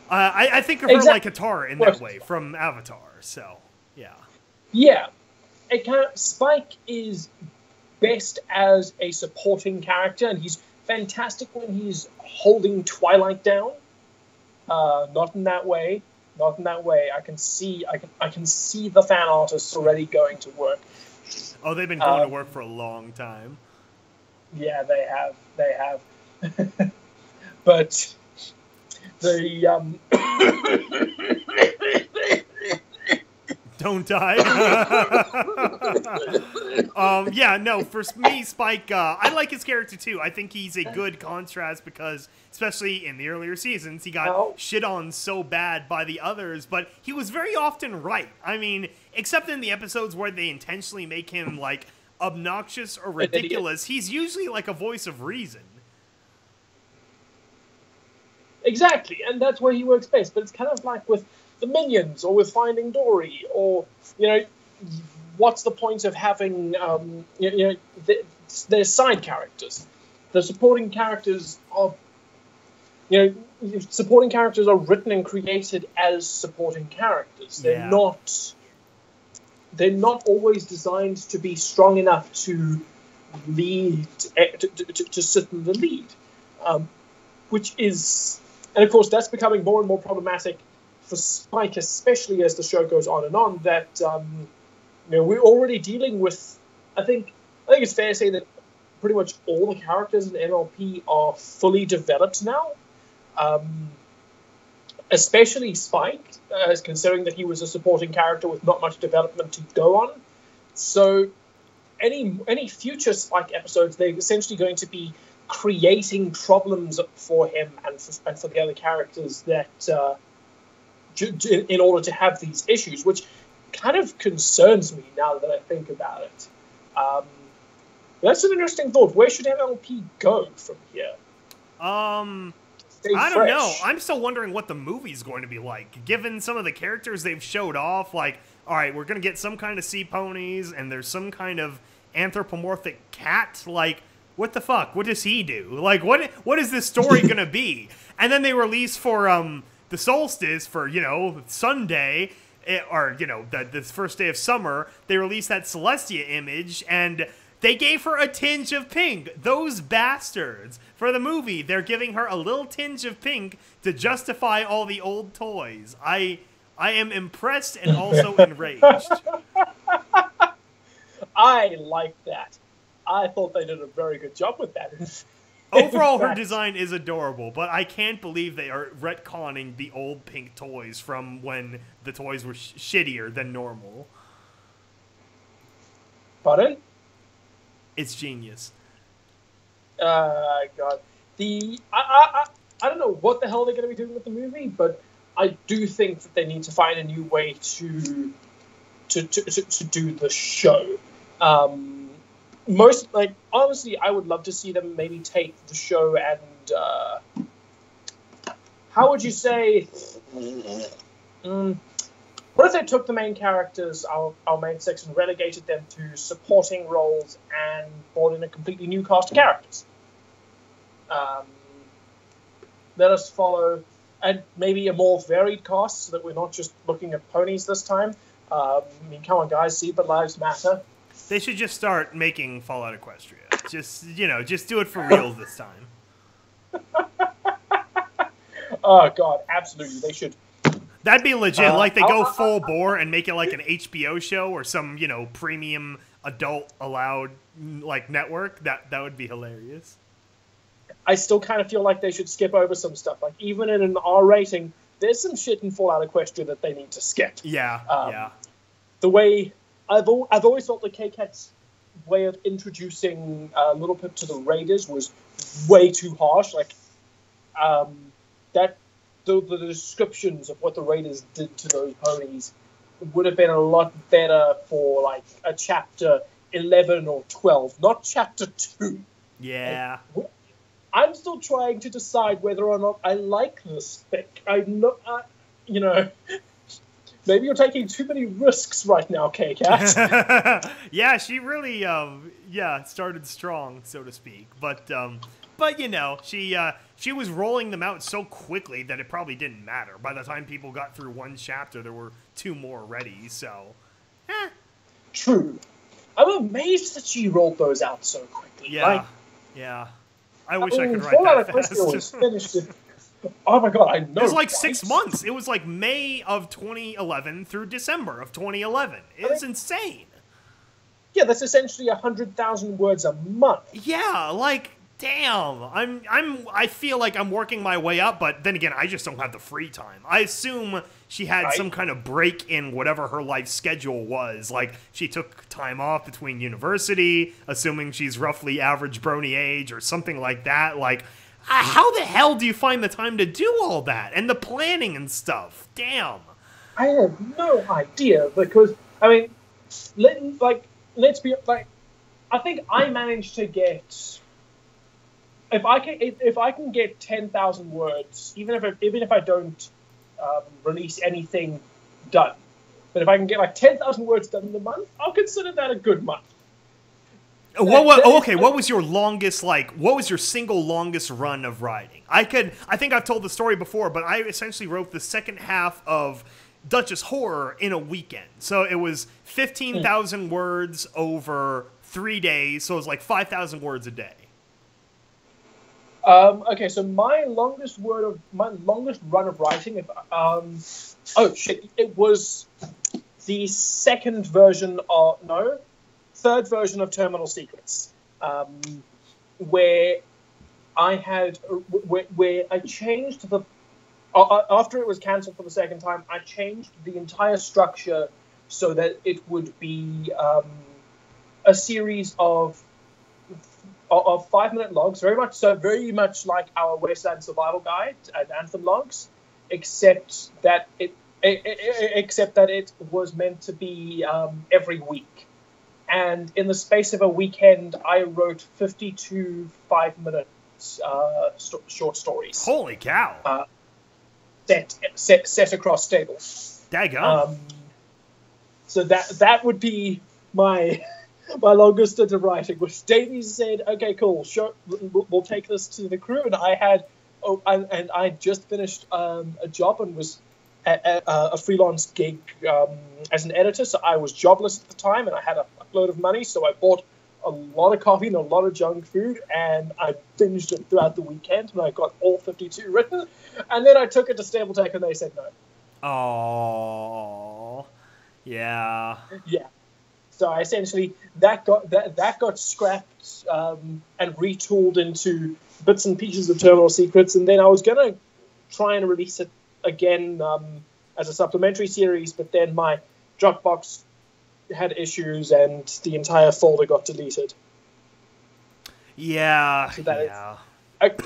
I think of her like Katara in that way from Avatar, so, yeah. Yeah. Spike is best as a supporting character, and he's fantastic when he's holding Twilight down. Not in that way. Not in that way. I can see the fan artists already going to work. Oh, they've been going to work for a long time. Yeah, they have. They have. But the Don't die. Yeah, no, for me, Spike, I like his character too. I think he's a good contrast because, especially in the earlier seasons, he got shit on so bad by the others, but he was very often right. I mean, except in the episodes where they intentionally make him, like, obnoxious or ridiculous, he's usually like a voice of reason. Exactly, and that's where he works best, but it's kind of like with the Minions, or with Finding Dory, or, you know, what's the point of having, they're side characters. The supporting characters are, supporting characters are written and created as supporting characters. They're not always designed to be strong enough to lead, to sit in the lead, which is, and of course that's becoming more and more problematic for Spike, especially as the show goes on, that we're already dealing with. I think it's fair to say that pretty much all the characters in MLP are fully developed now, especially Spike, considering that he was a supporting character with not much development to go on. So any future Spike episodes, they're essentially going to be creating problems for him and for the other characters that. In order to have these issues, which kind of concerns me now that I think about it. That's an interesting thought. Where should MLP go from here? I don't know. I'm still wondering what the movie's going to be like, given some of the characters they've showed off. Like, all right, we're going to get some kind of sea ponies, and there's some kind of anthropomorphic cat. Like, what the fuck? What does he do? Like, what is this story going to be? And then they release for the solstice for, Sunday, or, this first day of summer, they released that Celestia image, and they gave her a tinge of pink. Those bastards. For the movie, they're giving her a little tinge of pink to justify all the old toys. I am impressed and also enraged. I like that. I thought they did a very good job with that. Overall, her design is adorable, but I can't believe they are retconning the old pink toys from when the toys were shittier than normal. Pardon? It's genius. God. I don't know what the hell they're going to be doing with the movie, but I do think that they need to find a new way to do the show. Honestly, I would love to see them maybe take the show and how would you say? What if they took the main characters, our main six, and relegated them to supporting roles and brought in a completely new cast of characters? Let us follow, and maybe a more varied cast, so that we're not just looking at ponies this time. I mean, come on, guys, zebra lives matter. They should just start making Fallout Equestria. Just do it for real this time. Oh, God, absolutely, they should. That'd be legit. Like, they go full bore and make it like an HBO show or some, premium adult allowed, network. That would be hilarious. I still kind of feel like they should skip over some stuff. Like, even in an R rating, there's some shit in Fallout Equestria that they need to skip. Yeah. The way I've always thought the K-Cat's way of introducing Little Pip to the Raiders was way too harsh. Like, the descriptions of what the Raiders did to those ponies would have been a lot better for, like, a chapter 11 or 12, not chapter 2. Yeah. Like, I'm still trying to decide whether or not I like this thing. Maybe you're taking too many risks right now, K-Cat. Yeah, she really, started strong, so to speak. But she was rolling them out so quickly that it probably didn't matter. By the time people got through one chapter, there were 2 more ready, so... True. I'm amazed that she rolled those out so quickly. Yeah. I wish I could write that fast. Was finished in, oh my God, I know. It was like 6 months. It was like May of 2011 through December of 2011. It's insane. Yeah, that's essentially 100,000 words a month. Yeah, like, damn. I feel like I'm working my way up, but then again, I just don't have the free time. I assume she had some kind of break in whatever her life schedule was. Like, she took time off between university, assuming she's roughly average brony age or something like that. Like, how the hell do you find the time to do all that? And the planning and stuff. Damn. I have no idea, because, I mean, let's be, like, I think I managed to get... If I can get 10,000 words, even if I don't release anything done, but if I can get like 10,000 words done in a month, I'll consider that a good month. What was your longest, what was your single longest run of writing? I think I've told the story before, but I essentially wrote the second half of Duchess Horror in a weekend. So it was 15,000 words over 3 days, so it was like 5,000 words a day. Okay, so my longest run of writing, it was the third version of Terminal Secrets, where I changed after it was cancelled for the second time, I changed the entire structure so that it would be a series of 5-minute logs, very much like our Wasteland Survival Guide and Anthem logs, except that it was meant to be every week. And in the space of a weekend, I wrote 52 5-minute short stories. Holy cow! Set across stables. Daggone. So that would be my longest stint of writing, which Davey said, "Okay, cool, sure, we'll take this to the crew." And I just finished a job and was at a freelance gig as an editor, so I was jobless at the time, and I had a load of money, so I bought a lot of coffee and a lot of junk food, and I binged it throughout the weekend, and I got all 52 written, and then I took it to Stapletech, and they said no. Oh, yeah. Yeah. So I essentially that got scrapped and retooled into bits and pieces of Terminal Secrets, and then I was gonna try and release it again as a supplementary series, but then my Dropbox had issues and the entire folder got deleted. Yeah, So that yeah.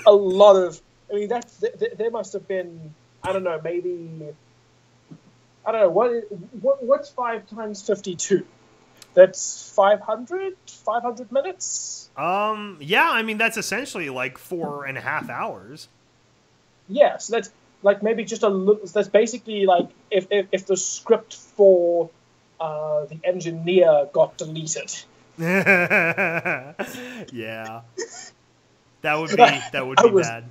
a lot of. I mean, there must have been. I don't know. Maybe. I don't know what's 5 times 52. That's 500 minutes. Yeah, I mean that's essentially like 4.5 hours. Yeah, so that's like maybe just a little. That's basically like if the script for the engineer got deleted. Yeah, that would be bad.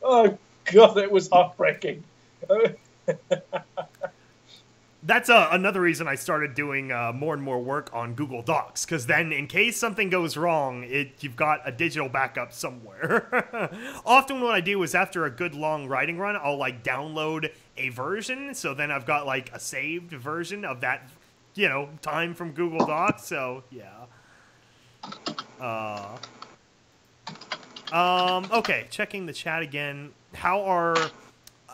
Oh god, it was heartbreaking. That's another reason I started doing more and more work on Google Docs, because then in case something goes wrong, you've got a digital backup somewhere. Often what I do is after a good long writing run, I'll like download a version, so then I've got like a saved version of that, time from Google Docs, so yeah. Okay, checking the chat again.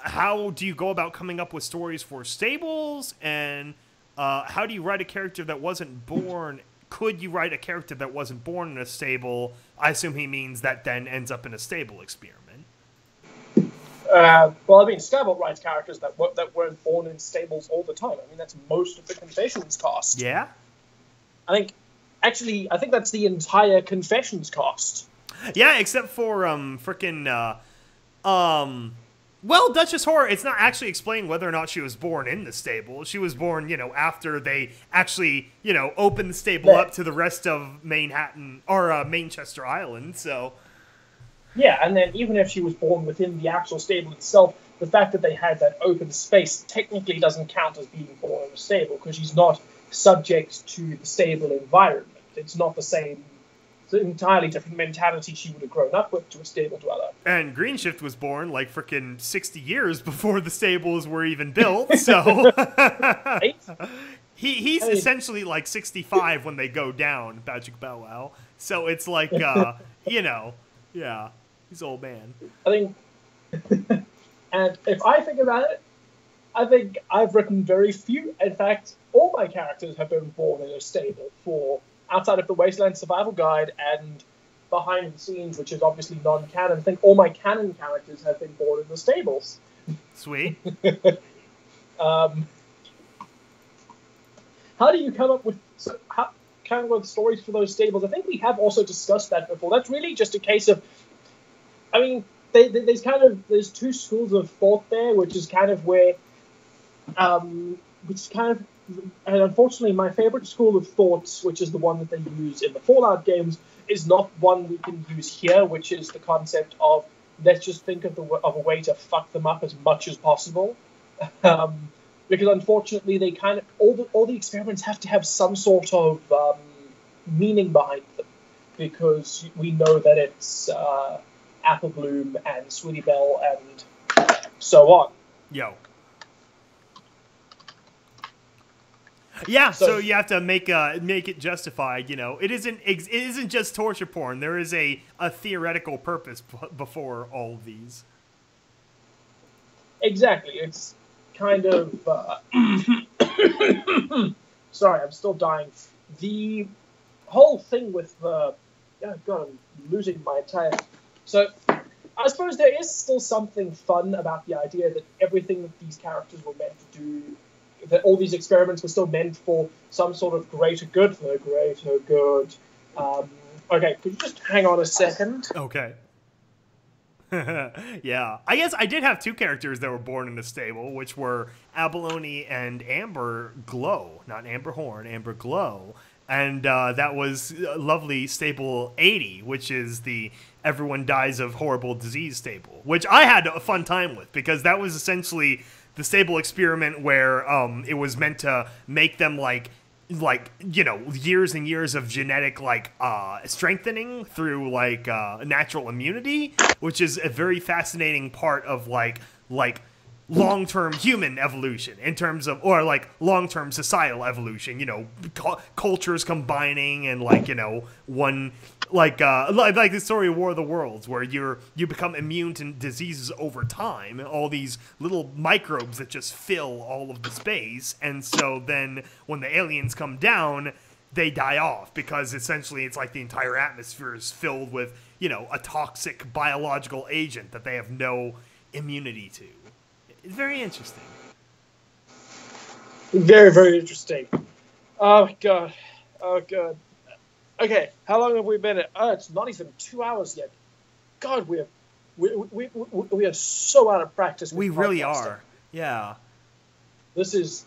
How do you go about coming up with stories for stables, and how do you write a character that wasn't born? Could you write a character that wasn't born in a stable? I assume he means that then ends up in a stable experiment. Well, I mean, SkyBolt writes characters that weren't born in stables all the time. I mean, that's most of the Confessions cast. Yeah? I think that's the entire Confessions cast. Yeah, except for, well, Duchess Horror, it's not actually explained whether or not she was born in the stable. She was born, after they actually, opened the stable up to the rest of Manhattan, or Manchester Island, so... Yeah, and then even if she was born within the actual stable itself, the fact that they had that open space technically doesn't count as being born in a stable, because she's not subject to the stable environment. It's not the same... It's an entirely different mentality she would have grown up with to a stable dweller. And Greenshift was born like frickin' 60 years before the stables were even built, so... He's essentially like 65 when they go down, Magic Bow Wow. So it's like, yeah, he's old man. I think... And if I think about it, I think I've written very few. In fact, all my characters have been born in a stable for... outside of the Wasteland Survival Guide and behind the scenes, which is obviously non-canon. I think all my canon characters have been born in the stables. Sweet. How do you come up with stories for those stables? I think we have also discussed that before. That's really just a case of, I mean, there's two schools of thought there, which is kind of where, and unfortunately, my favorite school of thought, which is the one that they use in the Fallout games, is not one we can use here, which is the concept of let's just think of a way to fuck them up as much as possible. Because unfortunately, they kind of all the experiments have to have some sort of meaning behind them, because we know that it's Apple Bloom and Sweetie Belle and so on. Yo. Yeah, so you have to make it justified. It isn't just torture porn. There is a theoretical purpose before all of these. Exactly. It's kind of sorry, I'm still dying. The whole thing with oh god, I'm losing my entire. So I suppose there is still something fun about the idea that everything that these characters were meant to do, that all these experiments were still meant for some sort of greater good, Okay, could you just hang on a second? Okay. Yeah. I guess I did have two characters that were born in the stable, which were Abalone and Amber Glow. Not Amber Horn, Amber Glow. And that was lovely stable 80, which is the everyone dies of horrible disease stable, which I had a fun time with, because that was essentially the stable experiment where it was meant to make them like years and years of genetic strengthening through natural immunity, which is a very fascinating part of like long-term human evolution in terms of, or long-term societal evolution, cultures combining and one like the story of War of the Worlds, where you become immune to diseases over time, all these little microbes that just fill all of the space. And so then when the aliens come down, they die off because essentially it's like the entire atmosphere is filled with, you know, a toxic biological agent that they have no immunity to. It's very interesting. Very, very interesting. Oh, God. Oh, God. Okay, how long have we been at? Oh, it's not even 2 hours yet. God, we are so out of practice. We really are. Yeah. This is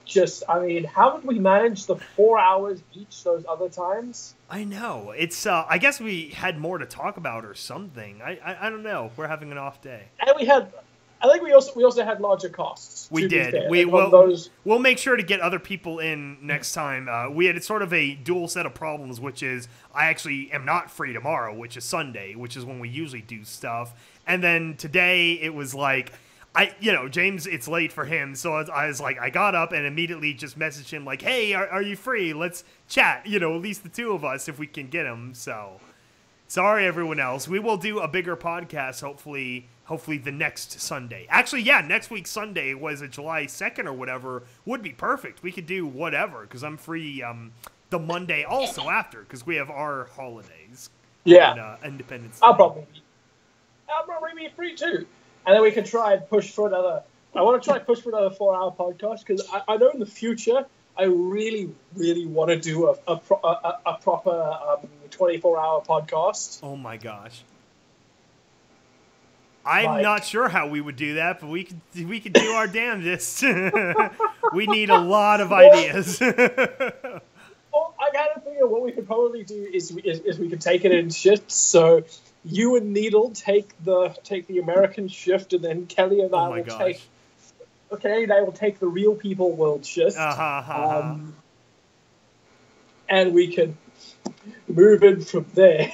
just, I mean, how did we manage the 4 hours each those other times? I know. It's, I guess we had more to talk about or something. I don't know. We're having an off day. And we had, I think we also had larger costs. We did. We'll make sure to get other people in next time. We had sort of a dual set of problems, which is I actually am not free tomorrow, which is Sunday, which is when we usually do stuff. And then today it was like, James, it's late for him, so I was like, I got up and immediately just messaged him like, hey, are you free? Let's chat, at least the two of us if we can get him. So, sorry everyone else. We will do a bigger podcast, hopefully the next Sunday. Actually, yeah, next week Sunday, was it July 2nd or whatever, would be perfect. We could do whatever, because I'm free the Monday also after, because we have our holidays. Yeah. On, Independence Day. I'll probably be free too. And then we can try and push for another. I want to try and push for another 4-hour podcast because I know in the future I really, really want to do a proper 24-hour podcast. Oh my gosh! I'm not sure how we would do that, but we could do our damnedest. We need a lot of ideas. Well, I kind of figure what we could probably do is we could take it in shifts. So you and Needle take the American shift, and then Kelly and I will take. Okay, they will take the Real People World shift. And we can move in from there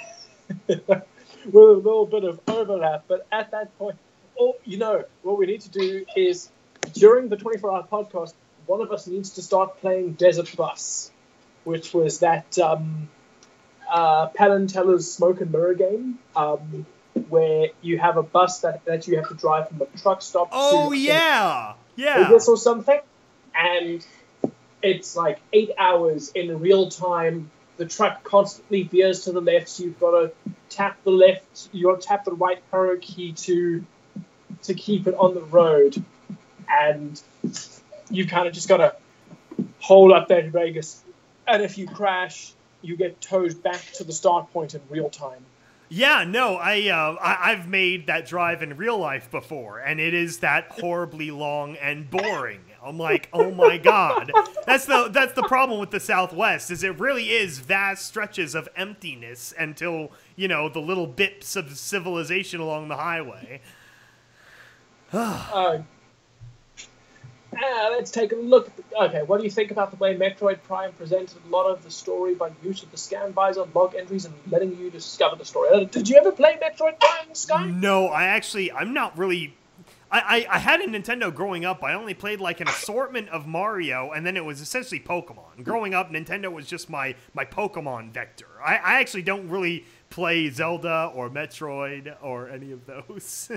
with a little bit of overlap. But at that point, what we need to do is during the 24-hour podcast, one of us needs to start playing Desert Bus, which was that Penn and Teller's smoke and mirror game, where you have a bus that you have to drive from a truck stop to Vegas or something, and it's like 8 hours in real time. The truck constantly veers to the left, so you've got to tap the left, you got to tap the right arrow key to keep it on the road, and you kind of just got to hold up there in Vegas, and if you crash, you get towed back to the start point in real time. Yeah, no, I've made that drive in real life before, and it is that horribly long and boring. I'm like, oh my god, that's the problem with the Southwest, is it really is vast stretches of emptiness until the little bits of civilization along the highway. Let's take a look. Okay, what do you think about the way Metroid Prime presented a lot of the story by use of the scan visor, log entries, and letting you discover the story? Did you ever play Metroid Prime, Sky? No, I'm not really... I had a Nintendo growing up. I only played like an assortment of Mario, and then it was essentially Pokemon. Growing up, Nintendo was just my Pokemon vector. I actually don't really play Zelda or Metroid or any of those.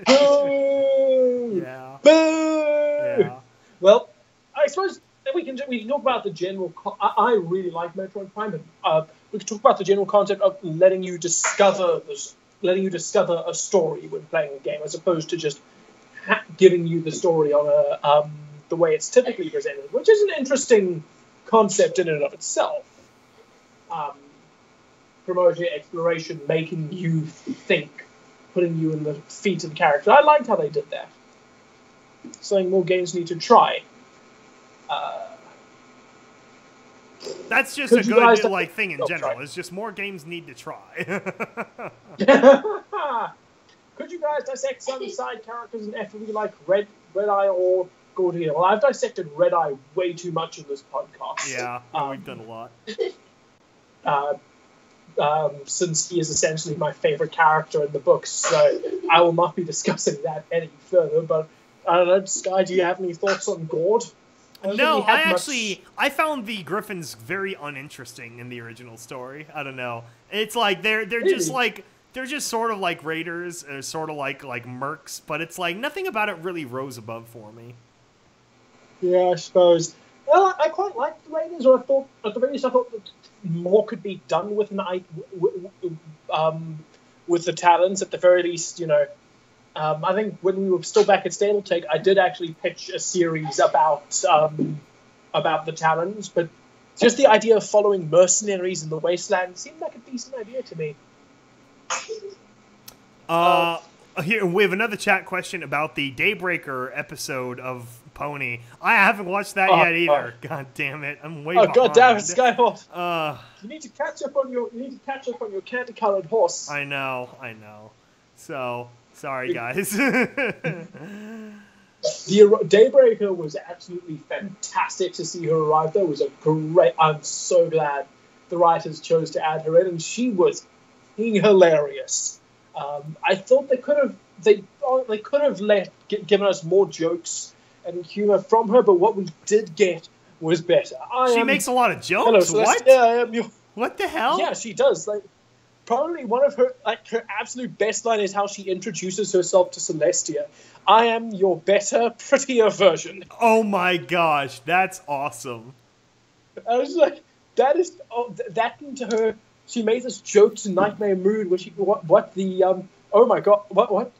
Boo! Yeah. Boo! Yeah. Well, I suppose we can talk about the general. I really like Metroid Prime, and we can talk about the general concept of letting you discover a story when playing a game, as opposed to just giving you the story on the way it's typically presented, which is an interesting concept in and of itself. Promoting exploration, making you think, putting you in the feet of the character. I liked how they did that. Something more games need to try. That's just a good thing in general. It's just more games need to try. Could you guys dissect some side characters in FMV like Red Eye or Gordy? Well, I've dissected Red Eye way too much in this podcast. Yeah, we've done a lot. Since he is essentially my favorite character in the books, so I will not be discussing that any further. But I don't know, Sky, do you have any thoughts on Gord? No, I found the Griffins very uninteresting in the original story. I don't know. It's like they're just sort of like raiders, or sort of like mercs, but it's like nothing about it really rose above for me. Yeah, I suppose. Well, I quite liked the Raiders, or I thought at the very least I thought that more could be done with with the Talons. At the very least, you know, I think when we were still back at Stapletech, I did actually pitch a series about the Talons, but just the idea of following mercenaries in the Wasteland seemed like a decent idea to me. Here we have another chat question about the Daybreaker episode of Pony. I haven't watched that yet either. God damn it! I'm way behind. God damn it, SkyBolt! You need to catch up on your candy-colored horse. I know. So sorry, guys. The Daybreaker was absolutely fantastic to see her arrive. There was a great. I'm so glad the writers chose to add her in, and she was hilarious. I thought they could have given us more jokes and humor from her, but what we did get was better. She makes a lot of jokes. Hello, what? Yeah, I am your. What the hell? Yeah, she does. Like, probably one of her her absolute best line is how she introduces herself to Celestia. I am your better, prettier version. Oh my gosh, that's awesome. I was like, that into her. She made this joke to Nightmare Moon where she oh my god, what?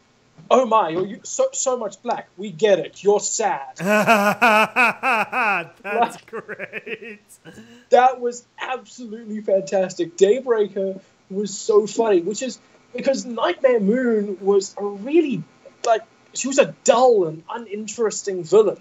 Oh my, you're so much black. We get it. You're sad. That's great. That was absolutely fantastic. Daybreaker was so funny, which is because Nightmare Moon was a really, she was a dull and uninteresting villain.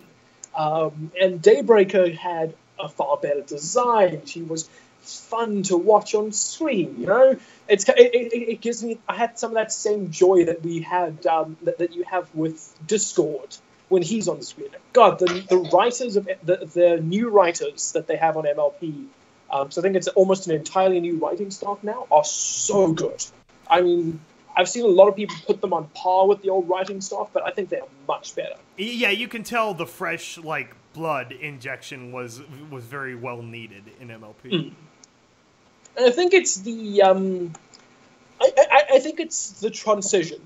And Daybreaker had a far better design. She was fun to watch on screen, you know. It gives me. I had some of that same joy that we had that you have with Discord when he's on the screen. God, the writers of the new writers that they have on MLP. So I think it's almost an entirely new writing staff now. Are so good. I mean, I've seen a lot of people put them on par with the old writing staff, but I think they're much better. Yeah, you can tell the fresh blood injection was very well needed in MLP. Mm. And I think it's the I think it's the transition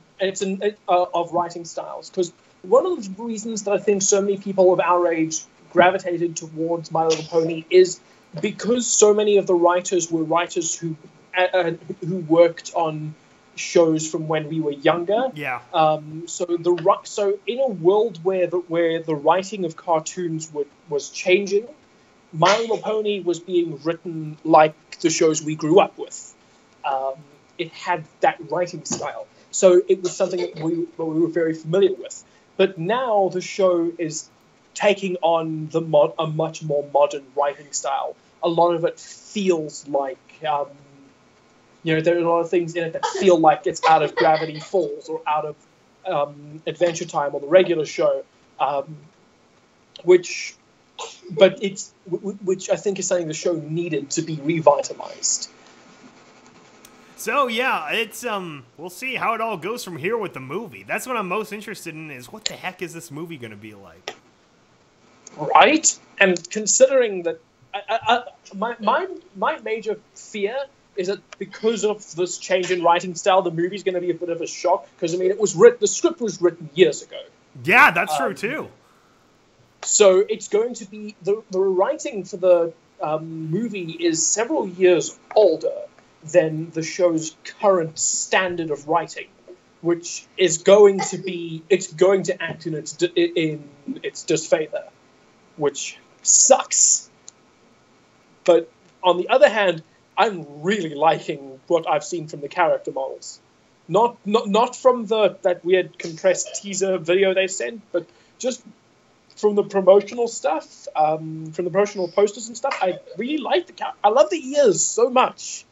of writing styles, because one of the reasons that I think so many people of our age gravitated towards My Little Pony is because so many of the writers were writers who worked on shows from when we were younger. Yeah. So in a world where the writing of cartoons was changing, My Little Pony was being written like the shows we grew up with. It had that writing style, so it was something that we were very familiar with. But now the show is taking on a much more modern writing style. A lot of it feels like, there are a lot of things in it that feel like it's out of Gravity Falls or out of Adventure Time or the regular show, which I think is something the show needed to be revitalized. So yeah, it's we'll see how it all goes from here with the movie. That's what I'm most interested in, is what the heck is this movie going to be like? Right? And considering that my major fear is that because of this change in writing style, the movie's going to be a bit of a shock, because I mean the script was written years ago. Yeah, that's true too. So it's going to be the writing for the movie is several years older than the show's current standard of writing, which is going to act in its disfavor, which sucks. But on the other hand, I'm really liking what I've seen from the character models. Not from that weird compressed teaser video they sent, but just from the promotional stuff, from the promotional posters and stuff. I really like I love the ears so much.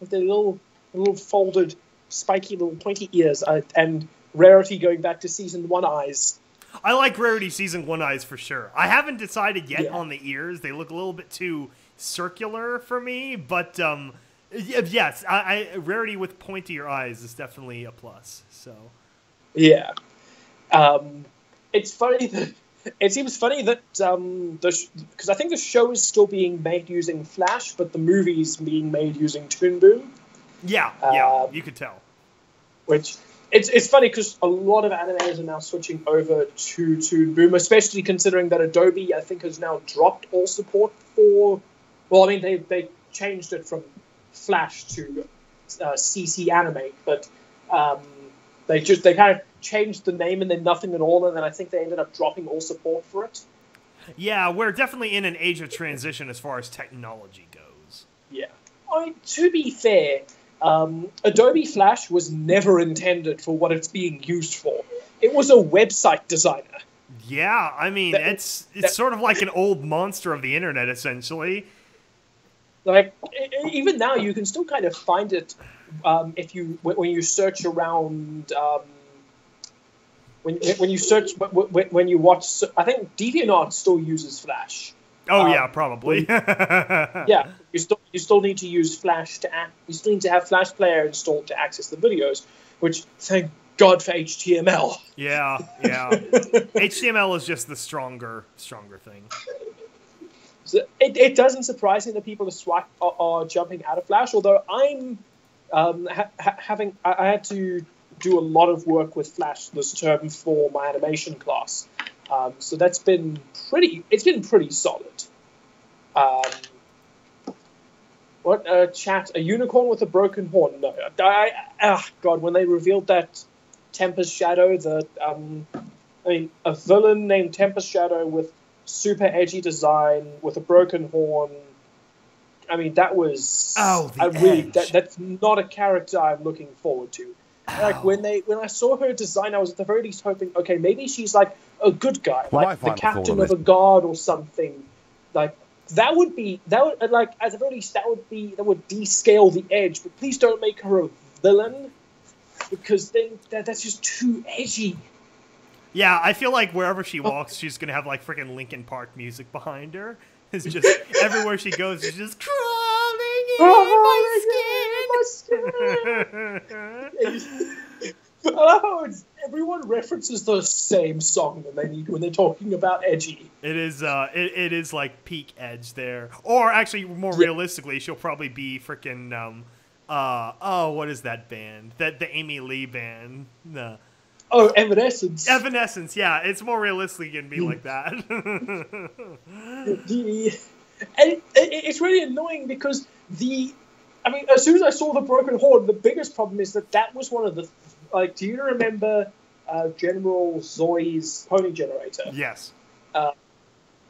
With their little folded, spiky little pointy ears, and Rarity going back to Season 1 eyes. I like Rarity Season 1 eyes for sure. I haven't decided yet on the ears. They look a little bit too circular for me, but yes, Rarity with pointier eyes is definitely a plus. So yeah, it's funny that it seems funny that because I think the show is still being made using Flash, but the movie's being made using Toon Boom. Yeah, you could tell. Which It's funny because a lot of animators are now switching over to Boom, especially considering that Adobe, I think, has now dropped all support for. Well, I mean, they changed it from Flash to CC Animate, but they kind of changed the name and then nothing at all, and then I think they ended up dropping all support for it. Yeah, we're definitely in an age of transition as far as technology goes. Yeah. I mean, to be fair, Adobe Flash was never intended for what it's being used for. It was a website designer. Yeah, I mean, it's sort of like an old monster of the internet, essentially. Like, even now, you can still kind of find it when you search around. When you search, when you watch, I think DeviantArt still uses Flash. Oh yeah, probably. Yeah, you still need to use Flash you still need to have Flash Player installed to access the videos, which thank God for HTML. Yeah. HTML is just the stronger thing. So it doesn't surprise me that people are jumping out of Flash. Although I'm I had to do a lot of work with Flash this term for my animation class. So that's been pretty solid. Chat? A unicorn with a broken horn? No. God, when they revealed that Tempest Shadow, a villain named Tempest Shadow with super edgy design with a broken horn. I mean, that was that's not a character I'm looking forward to. Like when I saw her design, I was at the very least hoping, okay, maybe she's like a good guy, like the captain of a guard or something. Like that would like at the very least that would descale the edge. But please don't make her a villain, because then that's just too edgy. Yeah, I feel like wherever she walks, she's gonna have like freaking Linkin Park music behind her. It's just everywhere she goes, she's just crawling in my skin. Everyone references the same song when they're talking about edgy. It is like peak edge there. Or actually, more realistically, she'll probably be freaking what is that band? The Amy Lee band. Oh, Evanescence. Evanescence, yeah. It's more realistically going to be like that. It's really annoying because as soon as I saw the broken horn, the biggest problem is that was one of the... Like, do you remember General Zoi's pony generator? Yes.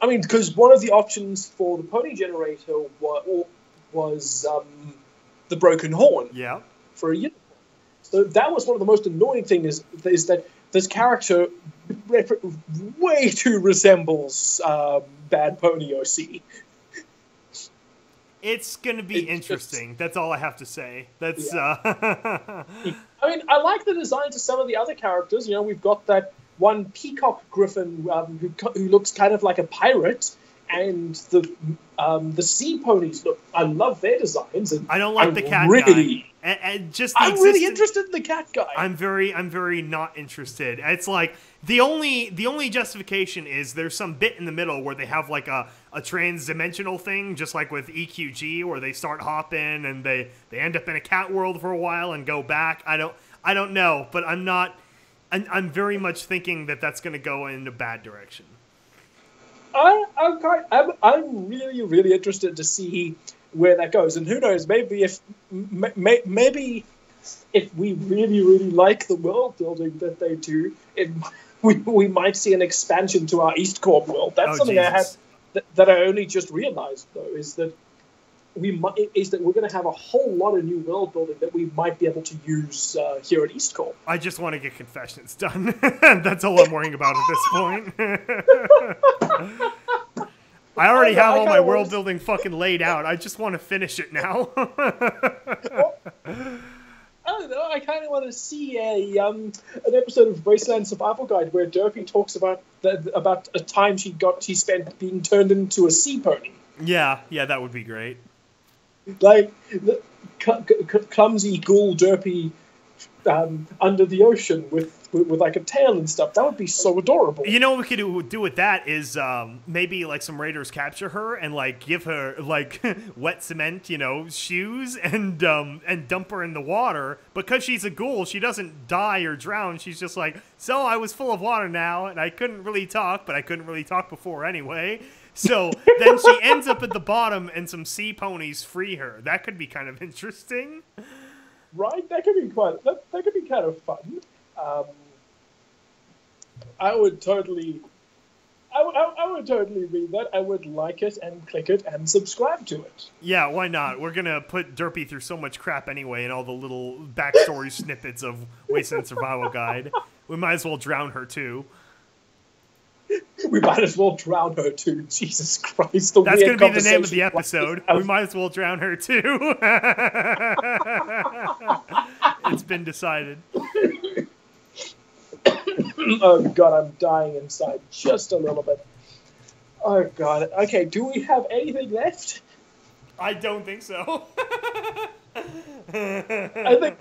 Because one of the options for the pony generator was the broken horn. Yeah. For a unicorn. So that was one of the most annoying things is that this character way too resembles Bad Pony OC. It's going to be interesting. That's all I have to say. That's. I I like the designs of some of the other characters. You know, we've got that one peacock griffin who looks kind of like a pirate, and the sea ponies look. I love their designs. And I don't like the cat guy. And just I'm really interested in the cat guy. I'm very not interested. It's like the only justification is there's some bit in the middle where they have like a trans-dimensional thing, just like with EQG, where they start hopping and they end up in a cat world for a while and go back. I don't know, but I'm very much thinking that that's going to go in a bad direction. I'm really interested to see where that goes, and who knows, maybe if we really like the world building that they do, we might see an expansion to our EAST Corp world. That's something Jesus. that I only just realized, though, is that we're going to have a whole lot of new world building that we might be able to use here at EAST Corp. I just want to get Confessions done. That's all I'm worrying about at this point. I already have all my world building fucking laid out. I just want to finish it now. I don't know. I kind of want to see an episode of Wasteland Survival Guide where Derpy talks about a time she spent being turned into a sea pony. Yeah, that would be great. Like the clumsy ghoul Derpy under the ocean with like a tail and stuff. That would be so adorable. You know what we could do with that is maybe like some raiders capture her and like give her like wet cement, you know, shoes and dump her in the water. Because she's a ghoul, she doesn't die or drown. She's just like, so I was full of water now and I couldn't really talk, but I couldn't really talk before anyway. So then she ends up at the bottom and some sea ponies free her. That could be kind of interesting. Right? That could be that could be kind of fun. I would totally read that. I would like it and click it and subscribe to it. Yeah, why not? We're gonna put Derpy through so much crap anyway and all the little backstory snippets of Wasteland Survival Guide. We might as well drown her too. We might as well drown her too. Jesus Christ. That's going to be the name of the episode. We might as well drown her too. It's been decided. Oh God, I'm dying inside just a little bit. Oh God. Okay, do we have anything left? I don't think so. I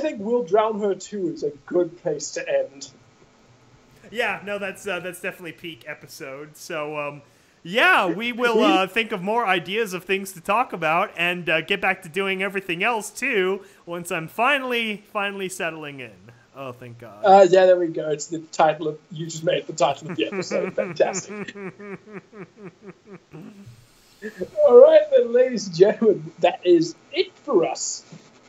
think We'll Drown Her too is a good place to end. Yeah, no, that's definitely peak episode. So, yeah, we will think of more ideas of things to talk about and get back to doing everything else too once I'm finally settling in. Oh, thank God. Yeah, there we go. It's the title of you just made the title of the episode. Fantastic. All right, then, ladies and gentlemen, that is it for us.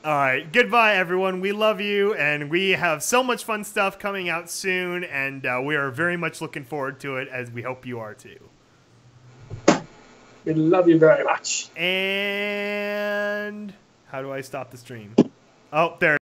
All right, goodbye, everyone. We love you, and we have so much fun stuff coming out soon, and we are very much looking forward to it, as we hope you are too. We love you very much. And how do I stop the stream? Oh, there.